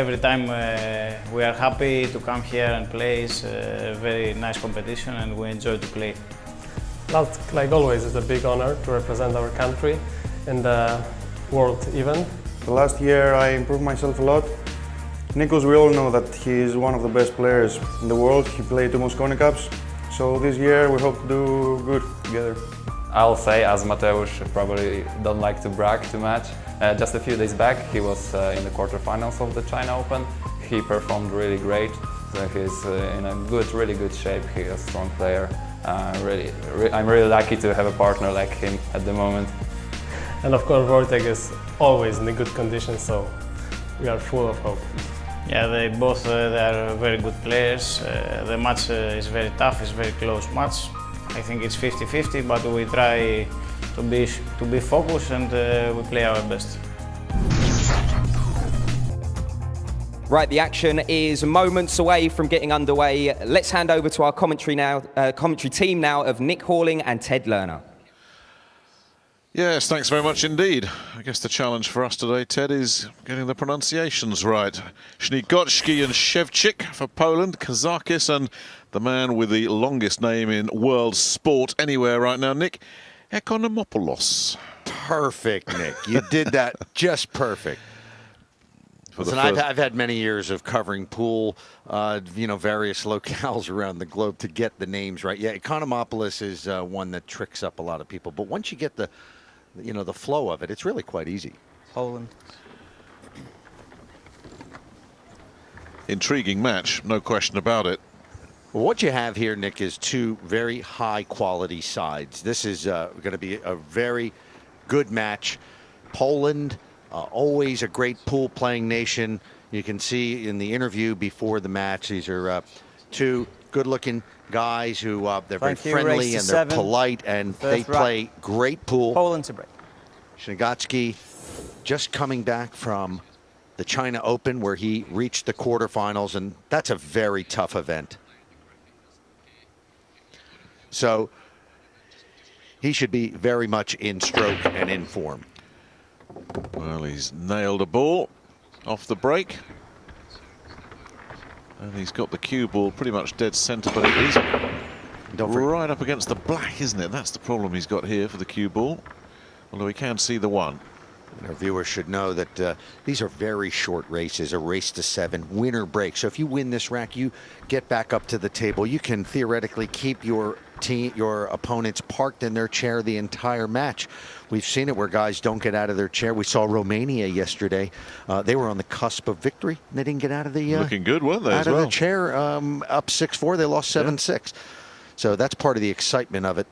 every time we are happy to come here and play. It's a very nice competition and we enjoy to play. Like always, it's a big honor to represent our country in the world event. The last year I improved myself a lot. Nikos, we all know that he is one of the best players in the world. He played 2 Mosconi Cups. So this year we hope to do good together. I'll say, as Mateusz probably don't like to brag too much, just a few days back he was in the quarterfinals of the China Open. He performed really great. So he's in a really good shape. He's a strong player. I'm really lucky to have a partner like him at the moment. And of course, Wojtek is always in a good condition, so we are full of hope. Yeah, they both they are very good players. The match is very tough. It's a very close match. I think it's 50-50, but we try to be focused and we play our best. Right, the action is moments away from getting underway. Let's hand over to our commentary team now of Nick Horling and Ted Lerner. Yes, thanks very much indeed. I guess the challenge for us today, Ted, is getting the pronunciations right. Śliwocki and Szewczyk for Poland, Kazakis, and the man with the longest name in world sport anywhere right now, Nick, Economopoulos. Perfect, Nick. You did that just perfect. Listen, I've had many years of covering pool, various locales around the globe to get the names right. Yeah, Economopoulos is one that tricks up a lot of people. But once you get the flow of it, it's really quite easy. Poland. Intriguing match, no question about it. Well, what you have here, Nick, is 2 very high-quality sides. This is going to be a very good match. Poland, always a great pool-playing nation. You can see in the interview before the match, these are 2 good-looking guys who they're very friendly and they're polite, and they play great pool. Poland to break. Śliwocki just coming back from the China Open where he reached the quarterfinals, and that's a very tough event. So he should be very much in stroke and in form. Well, he's nailed a ball off the break. And he's got the cue ball pretty much dead centre, but it is right up against the black, isn't it? That's the problem he's got here for the cue ball. Although he can see the one. And our viewers should know that these are very short races, a race to 7, winner break. So if you win this rack, you get back up to the table. You can theoretically keep your opponents parked in their chair the entire match. We've seen it where guys don't get out of their chair. We saw Romania yesterday. They were on the cusp of victory. They didn't get out of the looking good, weren't they? Out of the chair, up 6-4. They lost 7-6. So that's part of the excitement of it.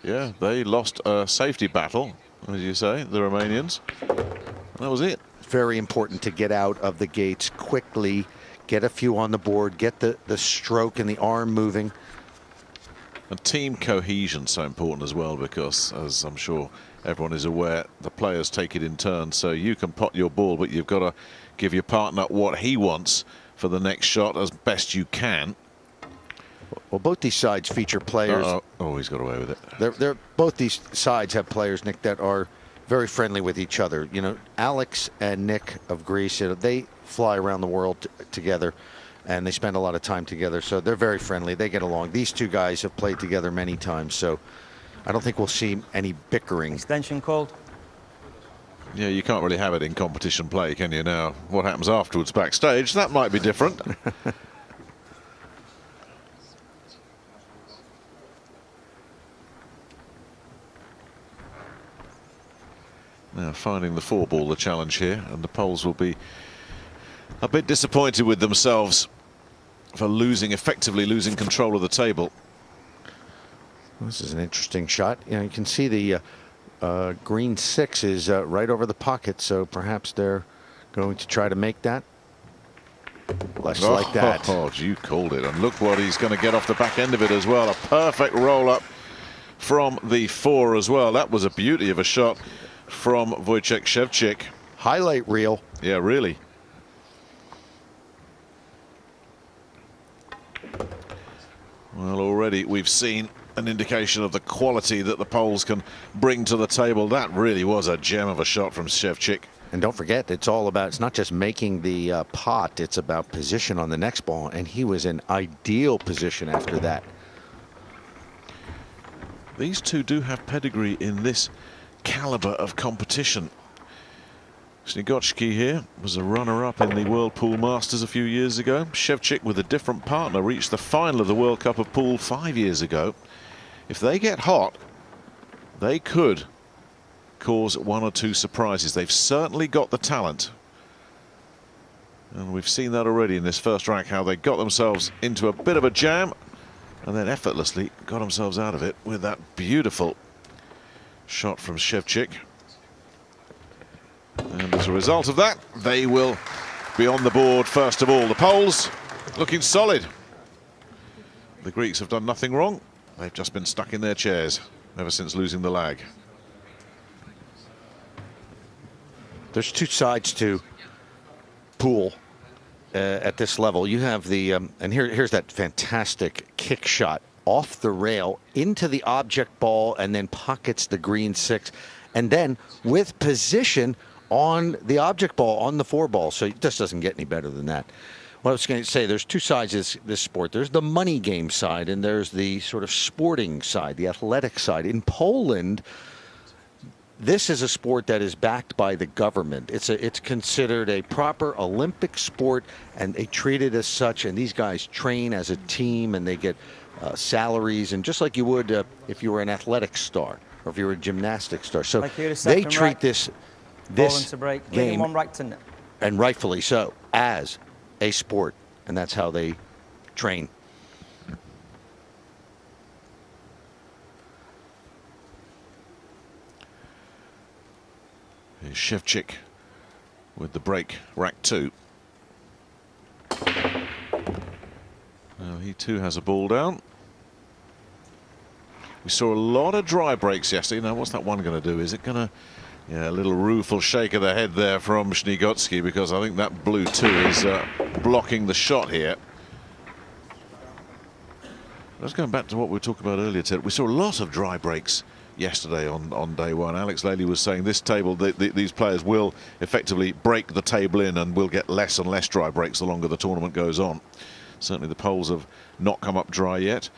Yeah, they lost a safety battle, as you say, the Romanians. That was it. Very important to get out of the gates quickly, get a few on the board, get the stroke and the arm moving. And team cohesion so important as well, because as I'm sure everyone is aware, the players take it in turn. So you can pot your ball, but you've got to give your partner what he wants for the next shot as best you can. Well, both these sides feature players. Oh, he's got away with it. They're both these sides have players, Nick, that are very friendly with each other. You know, Alex and Nick of Greece, they fly around the world together, and they spend a lot of time together. So they're very friendly. They get along. These 2 guys have played together many times, so I don't think we'll see any bickering. Extension called. Yeah, you can't really have it in competition play, can you now? What happens afterwards backstage, that might be different. Now finding the 4-ball, the challenge here, and the Poles will be a bit disappointed with themselves for effectively losing control of the table. Well, this is an interesting shot. You can see the green 6 is right over the pocket, so perhaps they're going to try to make that. Less like that. Oh, you called it, and look what he's going to get off the back end of it as well. A perfect roll-up from the 4 as well. That was a beauty of a shot from Wojciech Szewczyk. Highlight reel. Yeah, really. Well, already we've seen an indication of the quality that the Poles can bring to the table. That really was a gem of a shot from Szewczyk. And don't forget, it's all about, it's not just making the pot, it's about position on the next ball. And he was in ideal position after that. These two do have pedigree in this caliber of competition. Snigotsky here was a runner-up in the World Pool Masters a few years ago. Shevchik, with a different partner, reached the final of the World Cup of Pool 5 years ago. If they get hot, they could cause one or two surprises. They've certainly got the talent. And we've seen that already in this first rank, how they got themselves into a bit of a jam and then effortlessly got themselves out of it with that beautiful shot from Shevchik. And as a result of that, they will be on the board first of all. The Poles looking solid. The Greeks have done nothing wrong. They've just been stuck in their chairs ever since losing the lag. There's two sides to pool at this level. You have the, and here's that fantastic kick shot off the rail into the object ball and then pockets the green 6. And then with position on the object ball, on the 4 ball. So it just doesn't get any better than that. Well, I was going to say, there's two sides of this sport. There's the money game side and there's the sort of sporting side, the athletic side. In Poland, this is a sport that is backed by the government. It's considered a proper Olympic sport, and they treat it as such. And these guys train as a team, and they get salaries, and just like you would if you were an athletic star or if you were a gymnastics star. So they treat this game, and rightfully so, as a sport, and that's how they train. Here's Shevchik with the break, rack 2. Now he too has a ball down. We saw a lot of dry breaks yesterday. Now what's that one going to do? Is it going to... Yeah, a little rueful shake of the head there from Snigotsky, because I think that blue 2 is blocking the shot here. Let's go back to what we were talking about earlier, Ted. We saw a lot of dry breaks yesterday on day one. Alex Lely was saying this table, these players will effectively break the table in and will get less and less dry breaks the longer the tournament goes on. Certainly the Poles have not come up dry yet,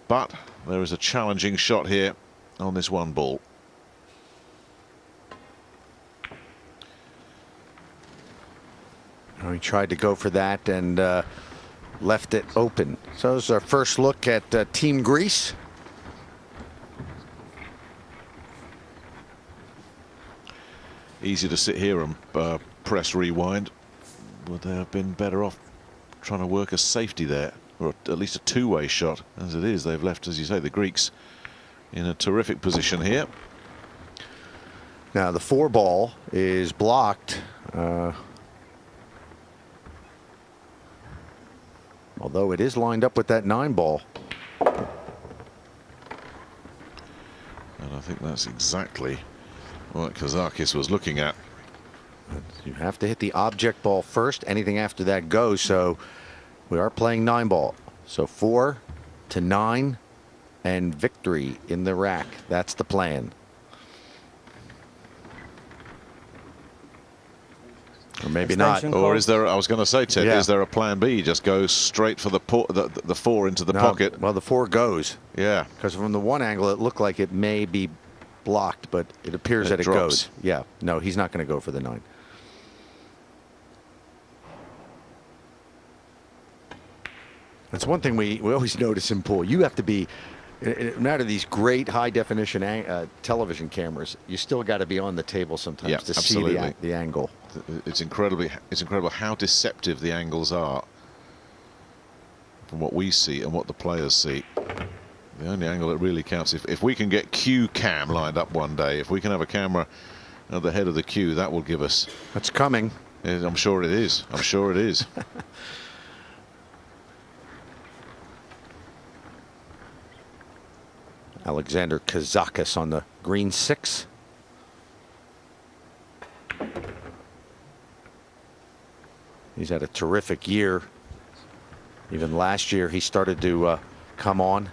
but there is a challenging shot here on this one ball. He tried to go for that and left it open. So this is our first look at Team Greece. Easy to sit here and press rewind. Would they have been better off trying to work a safety there, or at least a two-way shot? As it is, they've left, as you say, the Greeks in a terrific position here. Now the 4 ball is blocked. Although it is lined up with that 9 ball. And I think that's exactly what Kazakis was looking at. You have to hit the object ball first. Anything after that goes. So we are playing 9 ball. So 4 to 9 and victory in the rack. That's the plan. Or maybe not. Or is there, I was going to say, Ted, is there a plan B? Just go straight for the 4 into the pocket. Well, the 4 goes. Yeah. Because from the one angle, it looked like it may be blocked, but it appears that it goes. Yeah. No, he's not going to go for the 9. That's one thing we always notice in pool. You have to be, no matter these great high definition television cameras, you still got to be on the table sometimes to see the angle. It's incredible how deceptive the angles are from what we see and what the players see. The only angle that really counts, if we can get Q cam lined up one day, if we can have a camera at the head of the queue, that will give us. That's coming. I'm sure it is. I'm sure it is. Alexander Kazakis on the green 6. He's had a terrific year. Even last year he started to come on.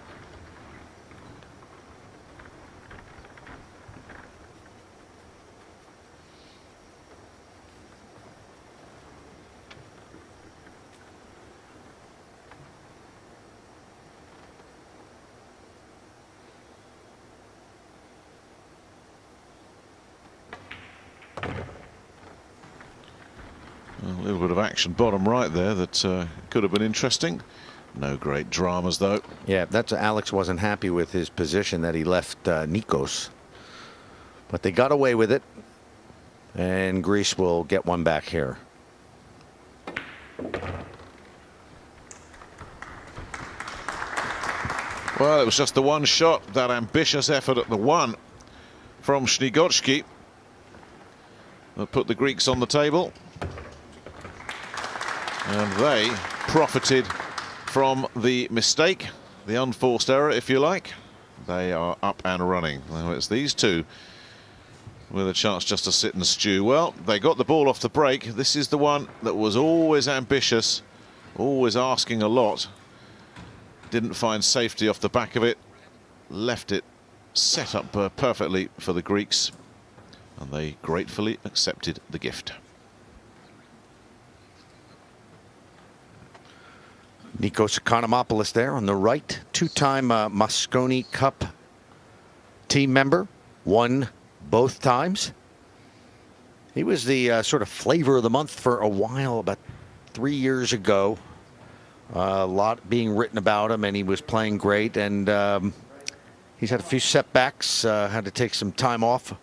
little bit of action bottom right there that could have been interesting. No great dramas though. Yeah, that's Alex wasn't happy with his position that he left Nikos. But they got away with it. And Greece will get one back here. Well, it was just the one shot, that ambitious effort at the one from Śniegocki that put the Greeks on the table. And they profited from the mistake, the unforced error, if you like. They are up and running. Now it's these two with a chance just to sit and stew. Well, they got the ball off the break. This is the one that was always ambitious, always asking a lot. Didn't find safety off the back of it. Left it set up perfectly for the Greeks. And they gratefully accepted the gift. Nikos Economopoulos there on the right. Two-time Mosconi Cup team member. Won both times. He was the sort of flavor of the month for a while, about 3 years ago. A lot being written about him, and he was playing great. And he's had a few setbacks, had to take some time off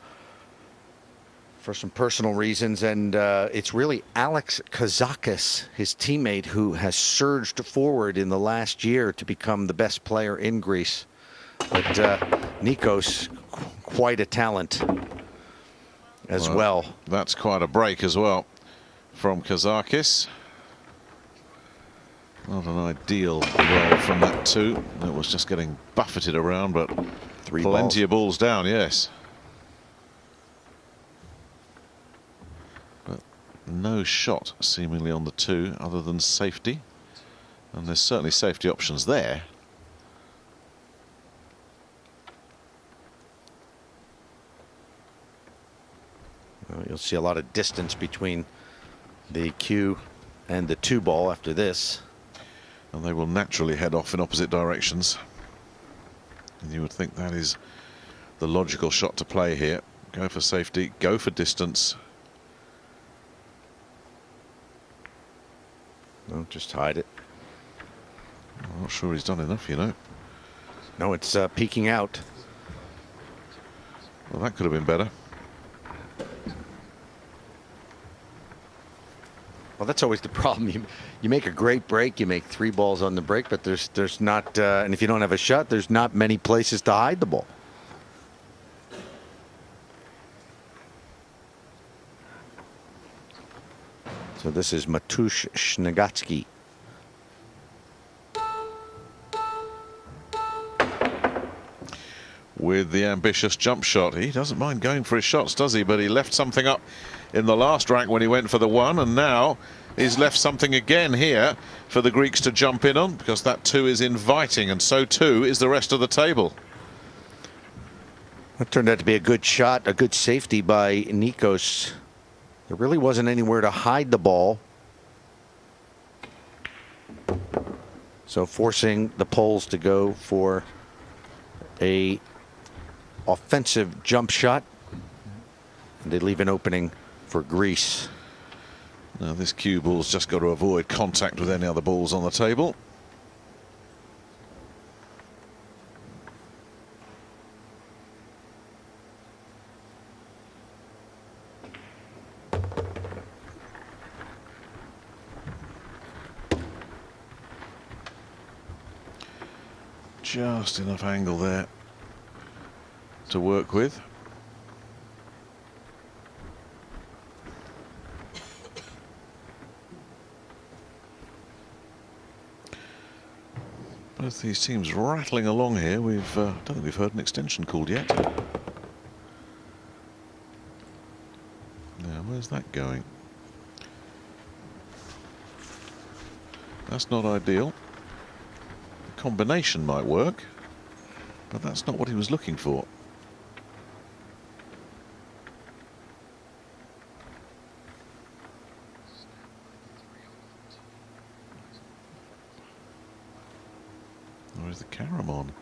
for some personal reasons. And it's really Alex Kazakis, his teammate, who has surged forward in the last year to become the best player in Greece. But Nikos, quite a talent as well. That's quite a break as well from Kazakis. Not an ideal roll from that two. It was just getting buffeted around, but plenty of balls down, yes. But no shot seemingly on the two other than safety. And there's certainly safety options there. Well, you'll see a lot of distance between the cue and the two ball after this. And they will naturally head off in opposite directions. And you would think that is the logical shot to play here. Go for safety, go for distance. No, just hide it. I'm not sure he's done enough, you know. No, it's peeking out. Well, that could have been better. Well, that's always the problem. You make a great break, you make 3 balls on the break, but there's not, and if you don't have a shot, there's not many places to hide the ball. So this is Matusz Śniegocki. With the ambitious jump shot. He doesn't mind going for his shots, does he? But he left something up in the last rack when he went for the one, and now he's left something again here for the Greeks to jump in on, because that two is inviting, and so too is the rest of the table. It turned out to be a good shot, a good safety by Nikos. There really wasn't anywhere to hide the ball. So forcing the Poles to go for a offensive jump shot. And they leave an opening for Greece. Now this cue ball's just got to avoid contact with any other balls on the table. Just enough angle there to work with. Both these teams rattling along here. I don't think we've heard an extension called yet. Now, where's that going? That's not ideal. The combination might work, but that's not what he was looking for. Where's the carom on?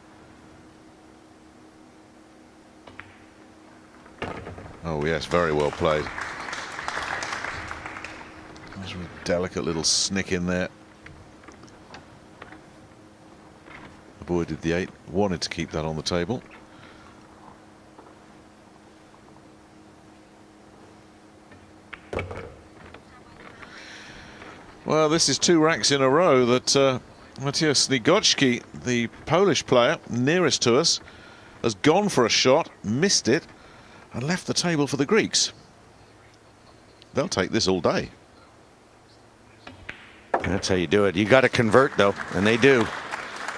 Oh yes, very well played. It was Delicate little snick in there. Avoided the 8, wanted to keep that on the table. Well, this is 2 racks in a row that Mateusz Śniegocki, the Polish player nearest to us, has gone for a shot, missed it, and left the table for the Greeks. They'll take this all day. That's how you do it. You got to convert, though, and they do.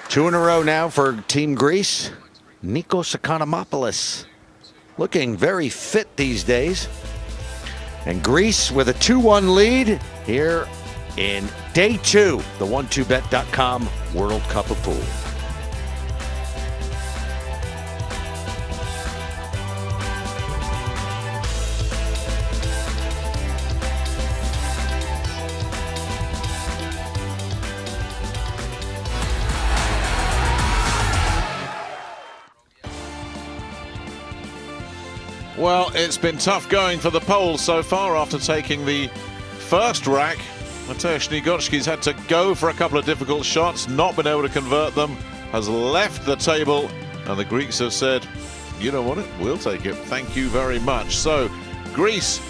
2 in a row now for Team Greece. Nikos Economopoulos looking very fit these days. And Greece with a 2-1 lead here in day 2, the 1xbet.com World Cup of Pool. Well, it's been tough going for the Poles so far after taking the first rack. Mateusz Śniegocki's had to go for a couple of difficult shots, not been able to convert them, has left the table, and the Greeks have said, you don't want it, we'll take it, thank you very much. So, Greece,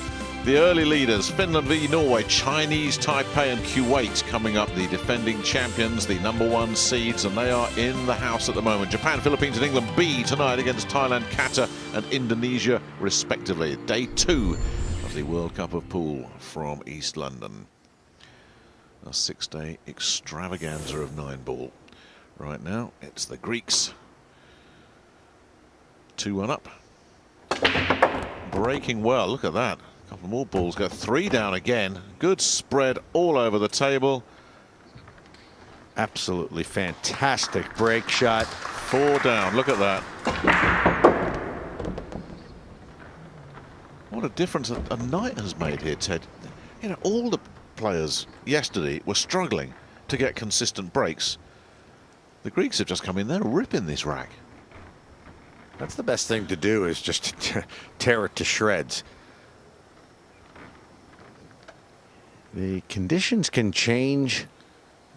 the early leaders, Finland v Norway, Chinese Taipei and Kuwait coming up, the defending champions, the #1 seeds, and they are in the house at the moment. Japan, Philippines and England B tonight against Thailand, Qatar and Indonesia respectively. Day 2 of the World Cup of Pool from East London. A 6-day extravaganza of 9-ball. Right now, it's the Greeks. 2-1 up. Breaking well, look at that. A couple more balls go 3 down again. Good spread all over the table. Absolutely fantastic break shot. 4 down, look at that. What a difference a night has made here, Ted. You know, all the players yesterday were struggling to get consistent breaks. The Greeks have just come in there ripping this rack. That's the best thing to do, is just tear it to shreds. The conditions can change.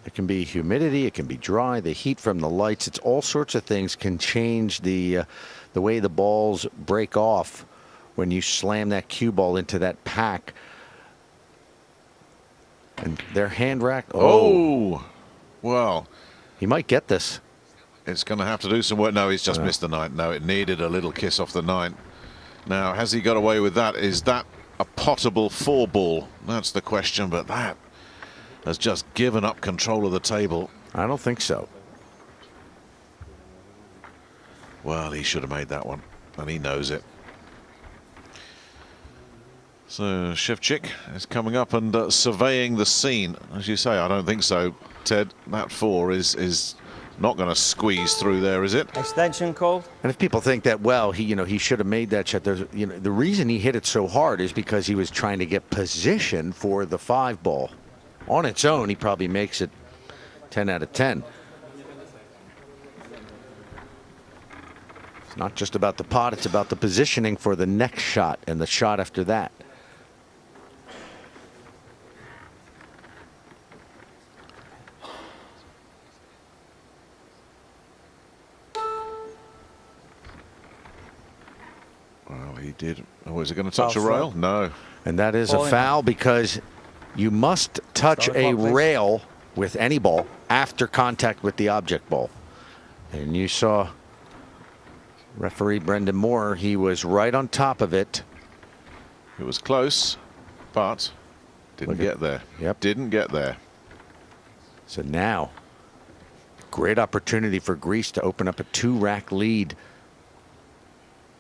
It can be humidity, it can be dry, the heat from the lights, it's all sorts of things can change the way the balls break off when you slam that cue ball into that pack. And their hand rack. Oh, well. He might get this. It's going to have to do some work. No, he's just missed the 9. No, it needed a little kiss off the 9. Now, has he got away with that? Is that a potable 4-ball? That's the question, but that has just given up control of the table. I don't think so. Well, he should have made that one, and he knows it. So Ševčík is coming up and surveying the scene. As you say, I don't think so, Ted. That 4 is not going to squeeze through there, is it? Extension called. And if people think that, well, he should have made that shot. There's, the reason he hit it so hard is because he was trying to get position for the 5-ball. On its own, he probably makes it 10 out of 10. It's not just about the pot, it's about the positioning for the next shot and the shot after that. Well, he did. Oh, is it going to touch a rail? No. And that is a foul because you must touch a rail with any ball after contact with the object ball. And you saw referee Brendan Moore, he was right on top of it. It was close, but didn't get there. Yep. Didn't get there. So now, great opportunity for Greece to open up a 2-rack lead.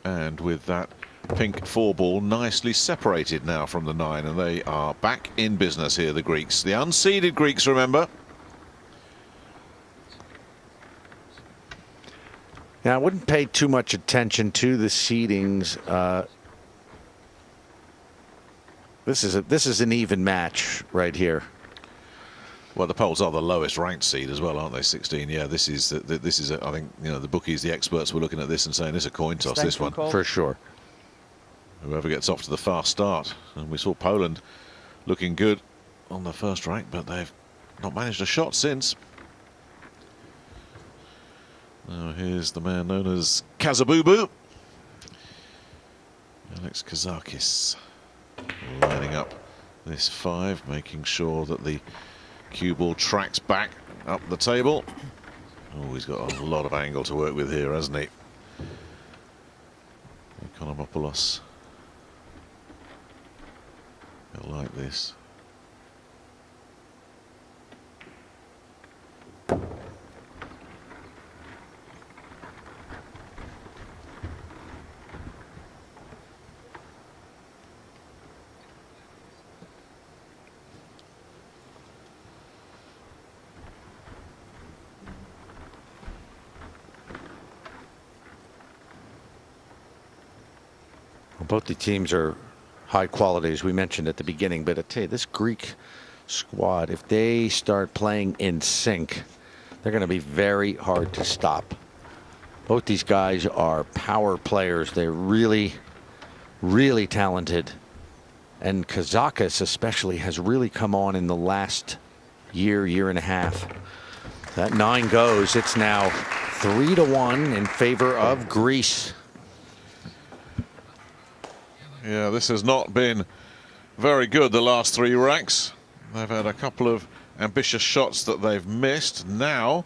And with that pink 4-ball nicely separated now from the 9, and they are back in business here, the Greeks. The unseeded Greeks, remember. Now, I wouldn't pay too much attention to the seedings. This is an even match right here. Well, the Poles are the lowest ranked seed as well, aren't they? 16. Yeah, this is I think, you know, the bookies, the experts were looking at this and saying it's a coin toss, this one. For sure. Whoever gets off to the fast start. And we saw Poland looking good on the first rack, but they've not managed a shot since. Now here's the man known as Kazabubu. Alex Kazakis lining up this 5, making sure that the cue ball tracks back up the table. Oh, he's got a lot of angle to work with here, hasn't he? Economopoulos. I like this. Both the teams are high quality, as we mentioned at the beginning, but I tell you, this Greek squad, if they start playing in sync, they're going to be very hard to stop. Both these guys are power players. They're really, really talented. And Kazakis especially has really come on in the last year, year and a half. That 9 goes. It's now 3-1 in favor of Greece. Yeah, this has not been very good, the last 3 racks. They've had a couple of ambitious shots that they've missed. Now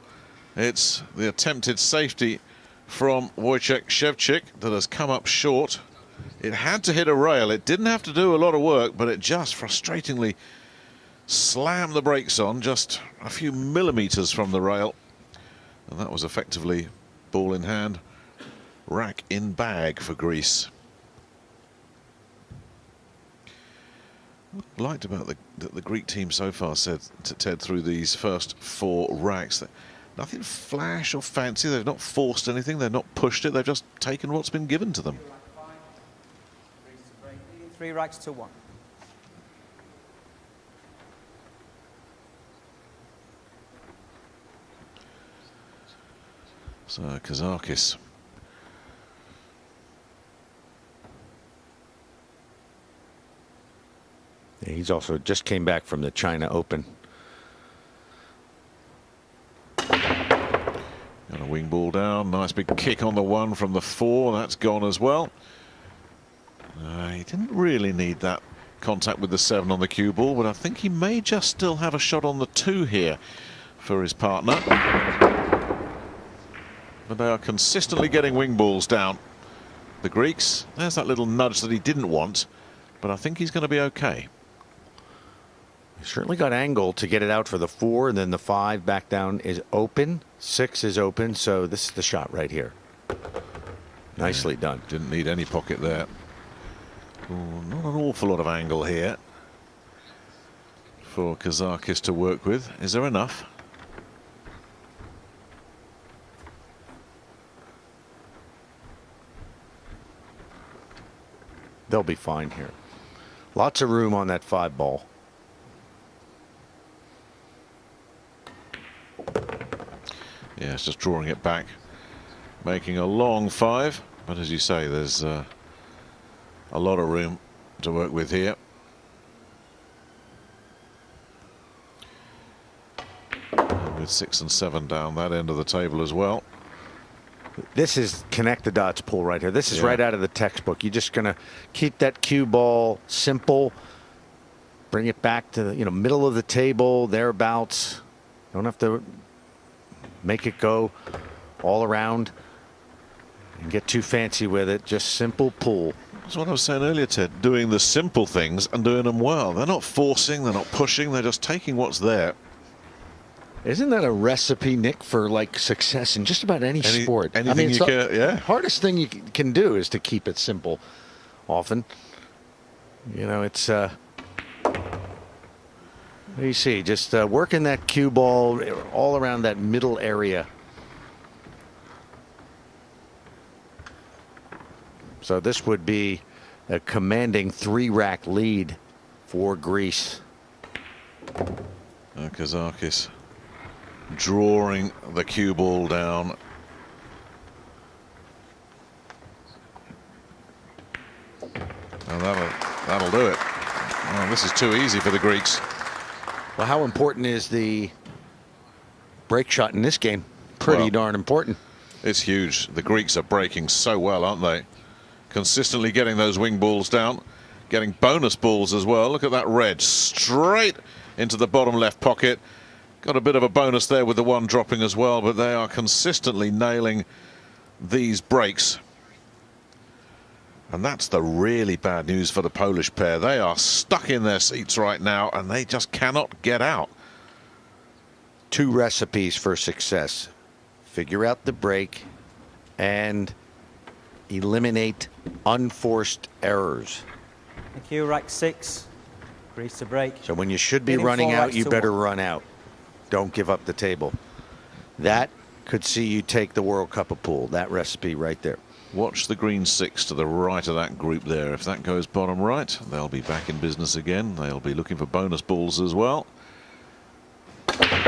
it's the attempted safety from Wojciech Szewczyk that has come up short. It had to hit a rail. It didn't have to do a lot of work, but it just frustratingly slammed the brakes on just a few millimeters from the rail. And that was effectively ball in hand, rack in bag for Greece. Liked about the Greek team so far, said to Ted, through these first 4 racks, that nothing flash or fancy. They've not forced anything, they've not pushed it, they've just taken what's been given to them. 3 racks to 1. So Kazakis. He's also just came back from the China Open. Got a wing ball down. Nice big kick on the 1 from the 4. That's gone as well. He didn't really need that contact with the 7 on the cue ball, but I think he may just still have a shot on the 2 here for his partner. But they are consistently getting wing balls down. The Greeks, there's that little nudge that he didn't want, but I think he's going to be okay. Certainly got angle to get it out for the 4, and then the 5 back down is open. 6 is open, so this is the shot right here. Nicely done. Didn't need any pocket there. Ooh, not an awful lot of angle here for Kazakis to work with. Is there enough? They'll be fine here. Lots of room on that 5 ball. Yeah, it's just drawing it back, making a long 5. But as you say, there's a lot of room to work with here. And with 6 and 7 down that end of the table as well. This is connect the dots pull right here. This is right out of the textbook. You're just going to keep that cue ball simple, bring it back to the middle of the table, thereabouts. Don't have to make it go all around and get too fancy with it. Just simple pull. That's what I was saying earlier, Ted. Doing the simple things and doing them well. They're not forcing, they're not pushing, they're just taking what's there. Isn't that a recipe, Nick, for like success in just about any sport? Anything you can, yeah. Hardest thing you can do is to keep it simple. Often, it's. You see, just working that cue ball all around that middle area. So this would be a commanding 3-rack lead for Greece. Kazakis drawing the cue ball down. And that'll do it. Oh, this is too easy for the Greeks. Well, how important is the break shot in this game? Pretty Well, darn important. It's huge. The Greeks are breaking so well, aren't they? Consistently getting those wing balls down, getting bonus balls as well. Look at that red, straight into the bottom left pocket. Got a bit of a bonus there with the one dropping as well, but they are consistently nailing these breaks. And that's the really bad news for the Polish pair. They are stuck in their seats right now and they just cannot get out. 2 recipes for success. Figure out the break and eliminate unforced errors. Thank you, rack 6. Greece to break. So when you should be Getting running 4 out, racks you to better 1. run out. Don't give up the table. That could see you take the World Cup of Pool. That recipe right there. Watch the green 6 to the right of that group there. If that goes bottom right, they'll be back in business again. They'll be looking for bonus balls as well.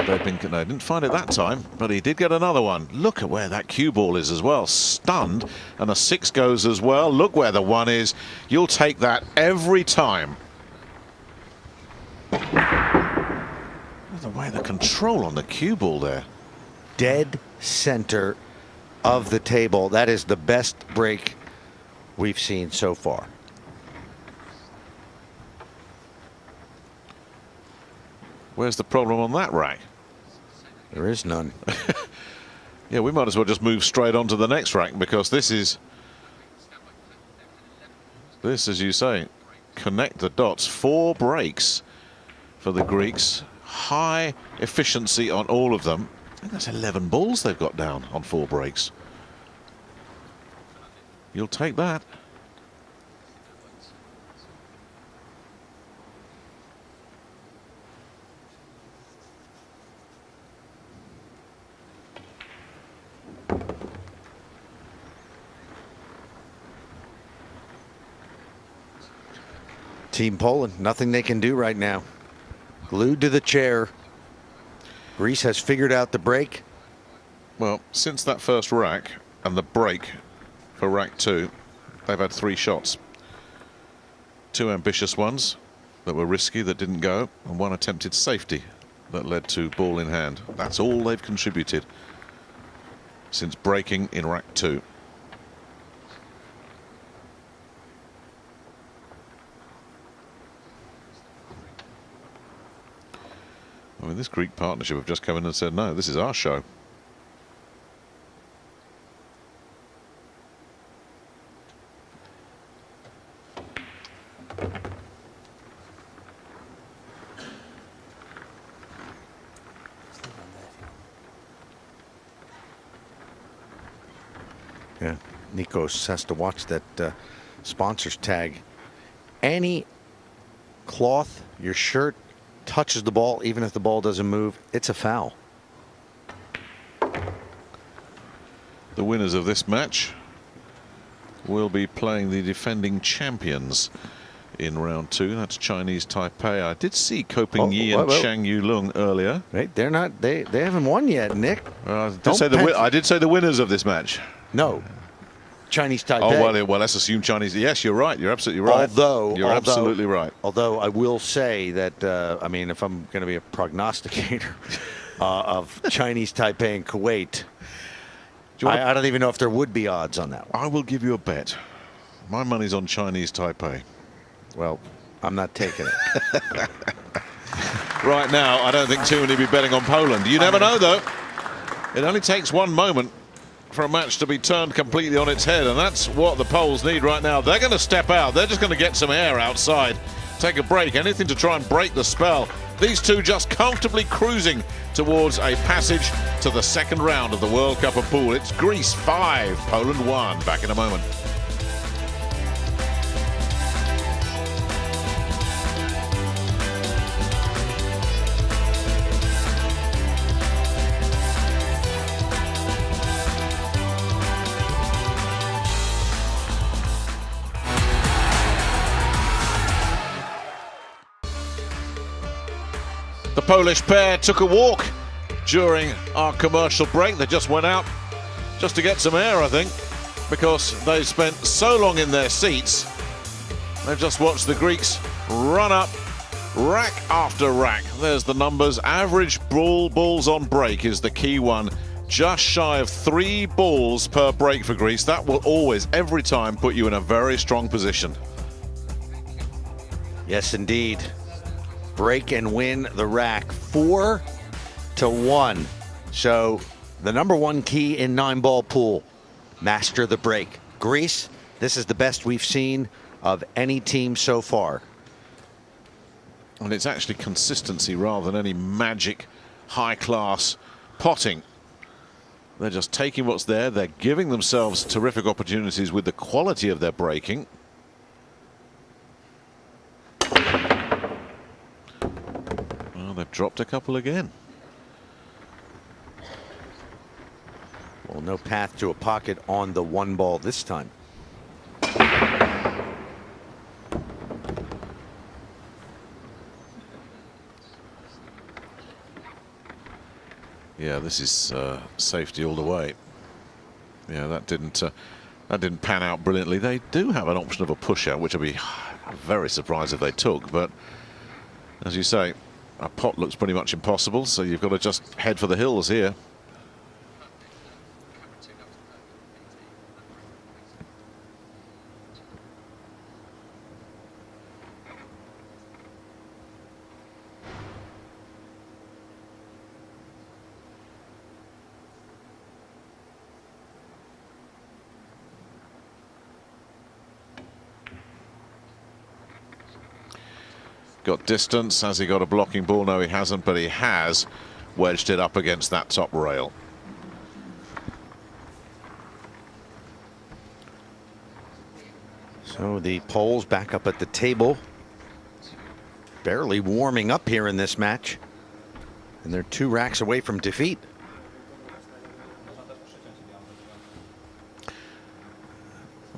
They didn't find it that time, but he did get another one. Look at where that cue ball is as well. Stunned, and a 6 goes as well. Look where the 1 is. You'll take that every time. Look at the way the control on the cue ball there. Dead center of the table. That is the best break we've seen so far. Where's the problem on that rack? There is none. Yeah, we might as well just move straight on to the next rack, because this, as you say, connect the dots. 4 breaks for the Greeks. High efficiency on all of them. I think that's 11 balls they've got down on 4 breaks. You'll take that. Team Poland, nothing they can do right now. Glued to the chair. Greece has figured out the break. Well, since that first rack and the break for rack 2, they've had 3 shots. 2 ambitious ones that were risky, that didn't go, and 1 attempted safety that led to ball in hand. That's all they've contributed since breaking in rack 2. I mean, this Greek partnership have just come in and said, no, this is our show. Yeah, Nikos has to watch that sponsors tag. Any cloth, your shirt, touches the ball, even if the ball doesn't move, it's a foul. The winners of this match will be playing the defending champions in round 2. That's Chinese Taipei. I did see Koping Yi and Chang Yulung earlier. Right, they're not. They haven't won yet, Nick. I did say the winners of this match. No, Chinese Taipei. Oh well, let's assume Chinese. Yes, you're right. You're absolutely right. You're absolutely right. Although I will say that I mean, if I'm going to be a prognosticator of Chinese Taipei and Kuwait, I don't even know if there would be odds on that one. I will give you a bet. My money's on Chinese Taipei. Well, I'm not taking it. Right now, I don't think too many be betting on Poland. You never know, though. It only takes one moment for a match to be turned completely on its head, and that's what the Poles need right now. They're going to step out. They're just going to get some air outside, take a break, anything to try and break the spell. These two just comfortably cruising towards a passage to the second round of the World Cup of Pool. It's Greece 5, Poland 1. Back in a moment. The Polish pair took a walk during our commercial break. They just went out just to get some air, I think, because they've spent so long in their seats. They've just watched the Greeks run up Rack after rack. There's the numbers. Average balls on break is the key one. Just shy of 3 balls per break for Greece. That will always, every time, put you in a very strong position. Yes, indeed. Break and win the rack 4-1. So the number one key in 9-ball pool, master the break. Greece, this is the best we've seen of any team so far. And it's actually consistency rather than any magic high-class potting. They're just taking what's there. They're giving themselves terrific opportunities with the quality of their breaking. Well, they've dropped a couple again. Well, no path to a pocket on the 1 ball this time. Yeah, this is safety all the way. Yeah, that didn't pan out brilliantly. They do have an option of a push out, which I'd be very surprised if they took. But as you say, a pot looks pretty much impossible, so you've got to just head for the hills here. Got distance. Has he got a blocking ball? No, he hasn't, but he has wedged it up against that top rail. So the Poles back up at the table. Barely warming up here in this match. And they're 2 racks away from defeat.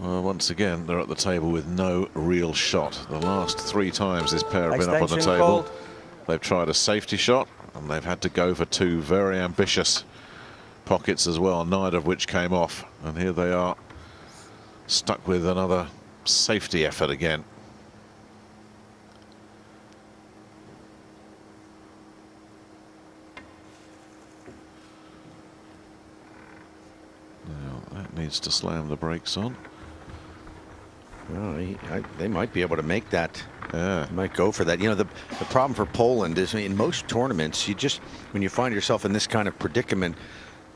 Well, once again, they're at the table with no real shot. The last 3 times this pair have been up on the Extension table, called. they've tried a safety shot, and they've had to go for 2 very ambitious pockets as well, neither of which came off. And here they are, stuck with another safety effort again. Now, that needs to slam the brakes on. Oh, they might be able to make that. Yeah. Might go for that. You know, the problem for Poland is, in most tournaments, when you find yourself in this kind of predicament,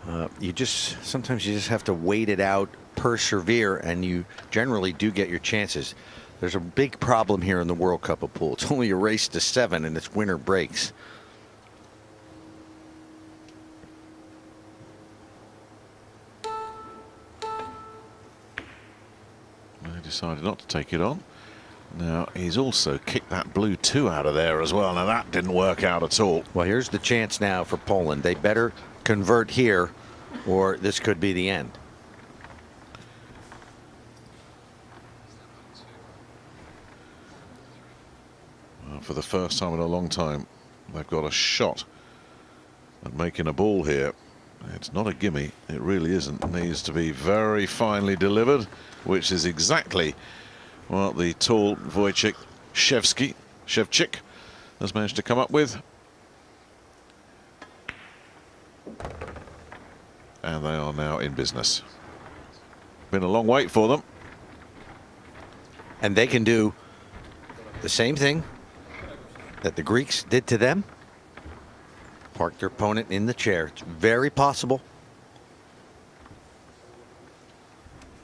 sometimes you just have to wait it out, persevere, and you generally do get your chances. There's a big problem here in the World Cup of Pool. It's only a race to 7, and it's winner breaks. He decided not to take it on. Now, he's also kicked that blue 2 out of there as well. Now, that didn't work out at all. Well, here's the chance now for Poland. They better convert here, or this could be the end. Well, for the first time in a long time, they've got a shot at making a ball here. It's not a gimme. It really isn't. It needs to be very finely delivered, which is exactly what the tall Wojciech Szewczyk has managed to come up with. And they are now in business. Been a long wait for them. And they can do the same thing that the Greeks did to them. Park their opponent in the chair. It's very possible.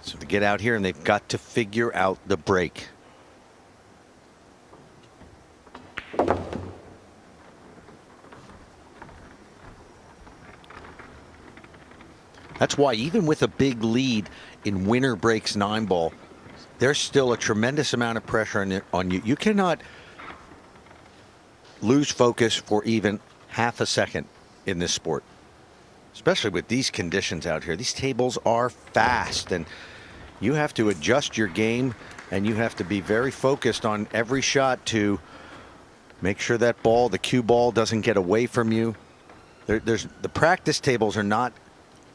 So to get out here, and they've got to figure out the break. That's why even with a big lead in winner breaks 9-ball, there's still a tremendous amount of pressure on you. You cannot lose focus for even half a second in this sport, especially with these conditions out here. These tables are fast, and you have to adjust your game, and you have to be very focused on every shot to make sure that ball, the cue ball, doesn't get away from you. The practice tables are not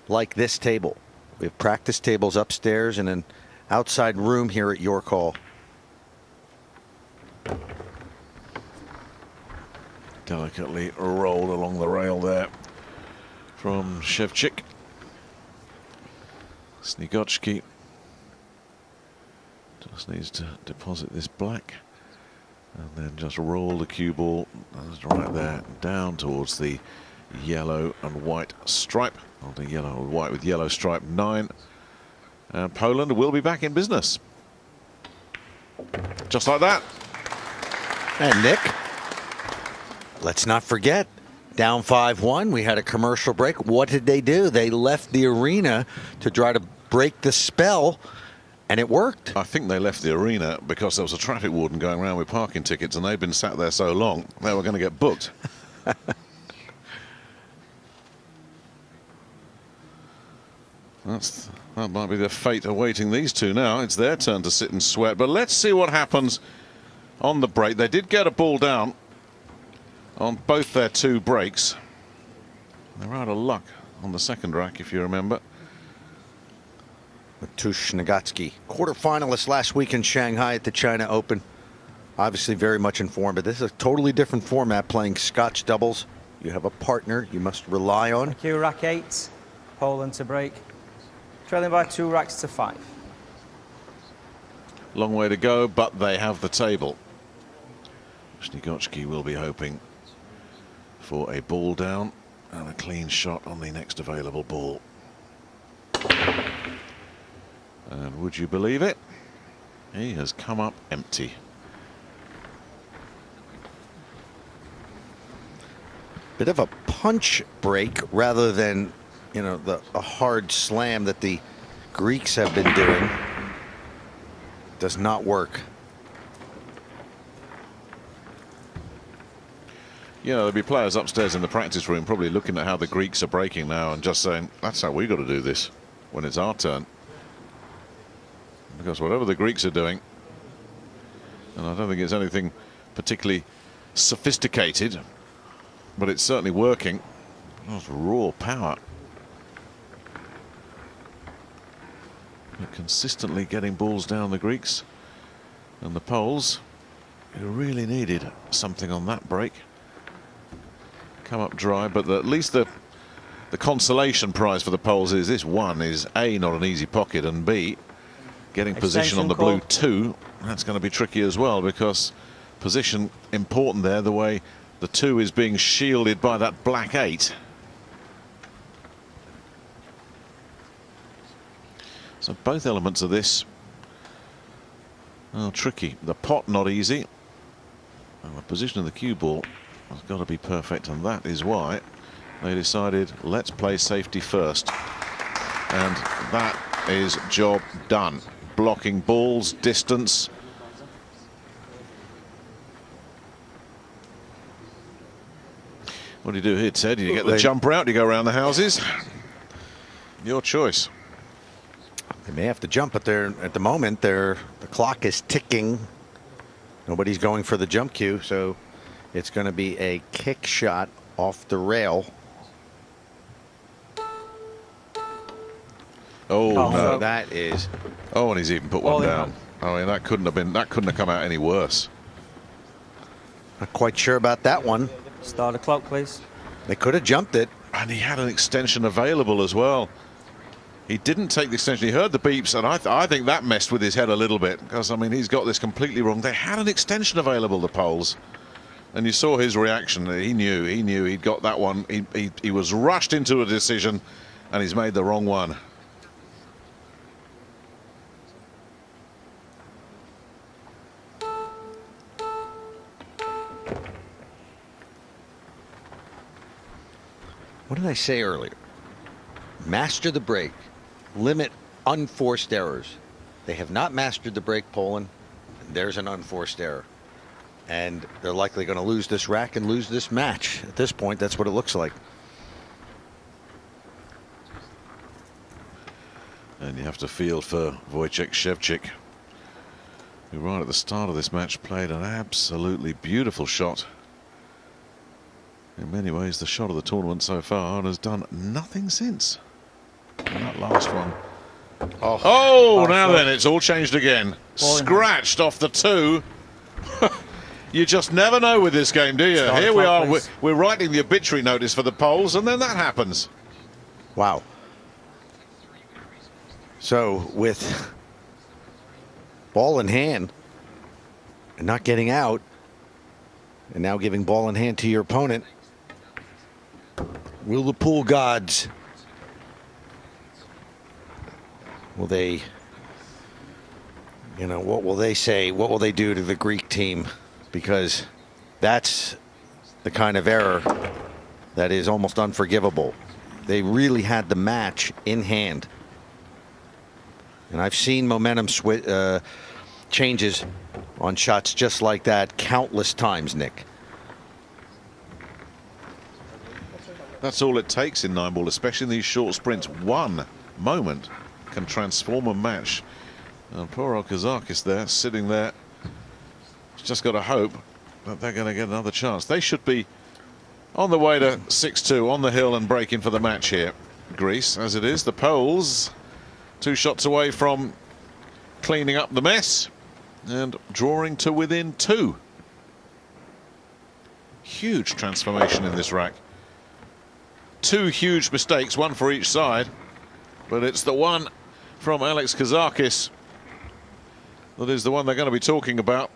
like this table. We have practice tables upstairs and an outside room here at York Hall. Delicately rolled along the rail there from Shevchik. Snigotsky just needs to deposit this black and then just roll the cue ball right there down towards the yellow and white stripe, or the yellow and white with yellow stripe 9. And Poland will be back in business. Just like that. And Nick, let's not forget, down 5-1, we had a commercial break. What did they do? They left the arena to try to break the spell, and it worked. I think they left the arena because there was a traffic warden going around with parking tickets, and they'd been sat there so long they were going to get booked. That might be the fate awaiting these two now. It's their turn to sit and sweat. But let's see what happens on the break. They did get a ball down on both their 2 breaks. They were out of luck on the second rack, if you remember. Matusz Snigotsky, quarterfinalist last week in Shanghai at the China Open. Obviously very much informed, but this is a totally different format, playing Scotch doubles. You have a partner you must rely on. IQ rack 8, Poland to break. Trailing by 2 racks to 5. Long way to go, but they have the table. Snigotsky will be hoping for a ball down and a clean shot on the next available ball. And would you believe it? He has come up empty. Bit of a punch break rather than, you know, a hard slam that the Greeks have been doing. Does not work. You know, there'll be players upstairs in the practice room probably looking at how the Greeks are breaking now and just saying, that's how we got to do this when it's our turn. Because whatever the Greeks are doing, and I don't think it's anything particularly sophisticated, but it's certainly working. That's raw power. They're consistently getting balls down, the Greeks. And the Poles, who really needed something on that break, come up dry. But at least the consolation prize for the Poles is this one is A, not an easy pocket, and B, getting position on the blue 2. That's going to be tricky as well, because position important there, the way the 2 is being shielded by that black 8. So both elements of this are tricky. The pot not easy, and the position of the cue ball has got to be perfect, and that is why they decided let's play safety first, and that is job done. Blocking balls, distance. What do you do here, Ted? You get the jumper out, you go around the houses. Your choice. They may have to jump, but at the moment the clock is ticking. Nobody's going for the jump cue, so it's going to be a kick shot off the rail. Oh no, So that is. oh, and he's even put one down. I mean, that couldn't have come out any worse. Not quite sure about that one. Start the clock, please. They could have jumped it. And he had an extension available as well. He didn't take the extension. He heard the beeps, and I think that messed with his head a little bit, because I mean, he's got this completely wrong. They had an extension available, the Poles, and you saw his reaction. He knew he'd got that one. He was rushed into a decision, and he's made the wrong one. What did I say earlier? Master the break. Limit unforced errors. They have not mastered the break, Poland. And there's an unforced error. And they're likely going to lose this rack and lose this match. At this point, that's what it looks like. And you have to feel for Wojciech Szewczyk, who right at the start of this match played an absolutely beautiful shot. In many ways, the shot of the tournament so far, and has done nothing since. And that last one. Oh, now then, it's all changed again. Scratched off the 2. You just never know with this game, do you? Start Here we clock, are, please. we're writing the obituary notice for the Poles, and then that happens. Wow. So with ball in hand and not getting out, and now giving ball in hand to your opponent, will the pool gods, will they, you know, what will they say? What will they do to the Greek team? Because that's the kind of error that is almost unforgivable. They really had the match in hand. And I've seen momentum changes on shots just like that countless times, Nick. That's all it takes in 9-ball, especially in these short sprints. One moment can transform a match. And poor old Kazakis there, sitting there. He's just got to hope that they're going to get another chance. They should be on the way to 6-2 on the hill and breaking for the match here. Greece, as it is. The Poles, 2 shots away from cleaning up the mess and drawing to within 2. Huge transformation in this rack. 2 huge mistakes, one for each side, but it's the one from Alex Kazakis that is the one they're going to be talking about.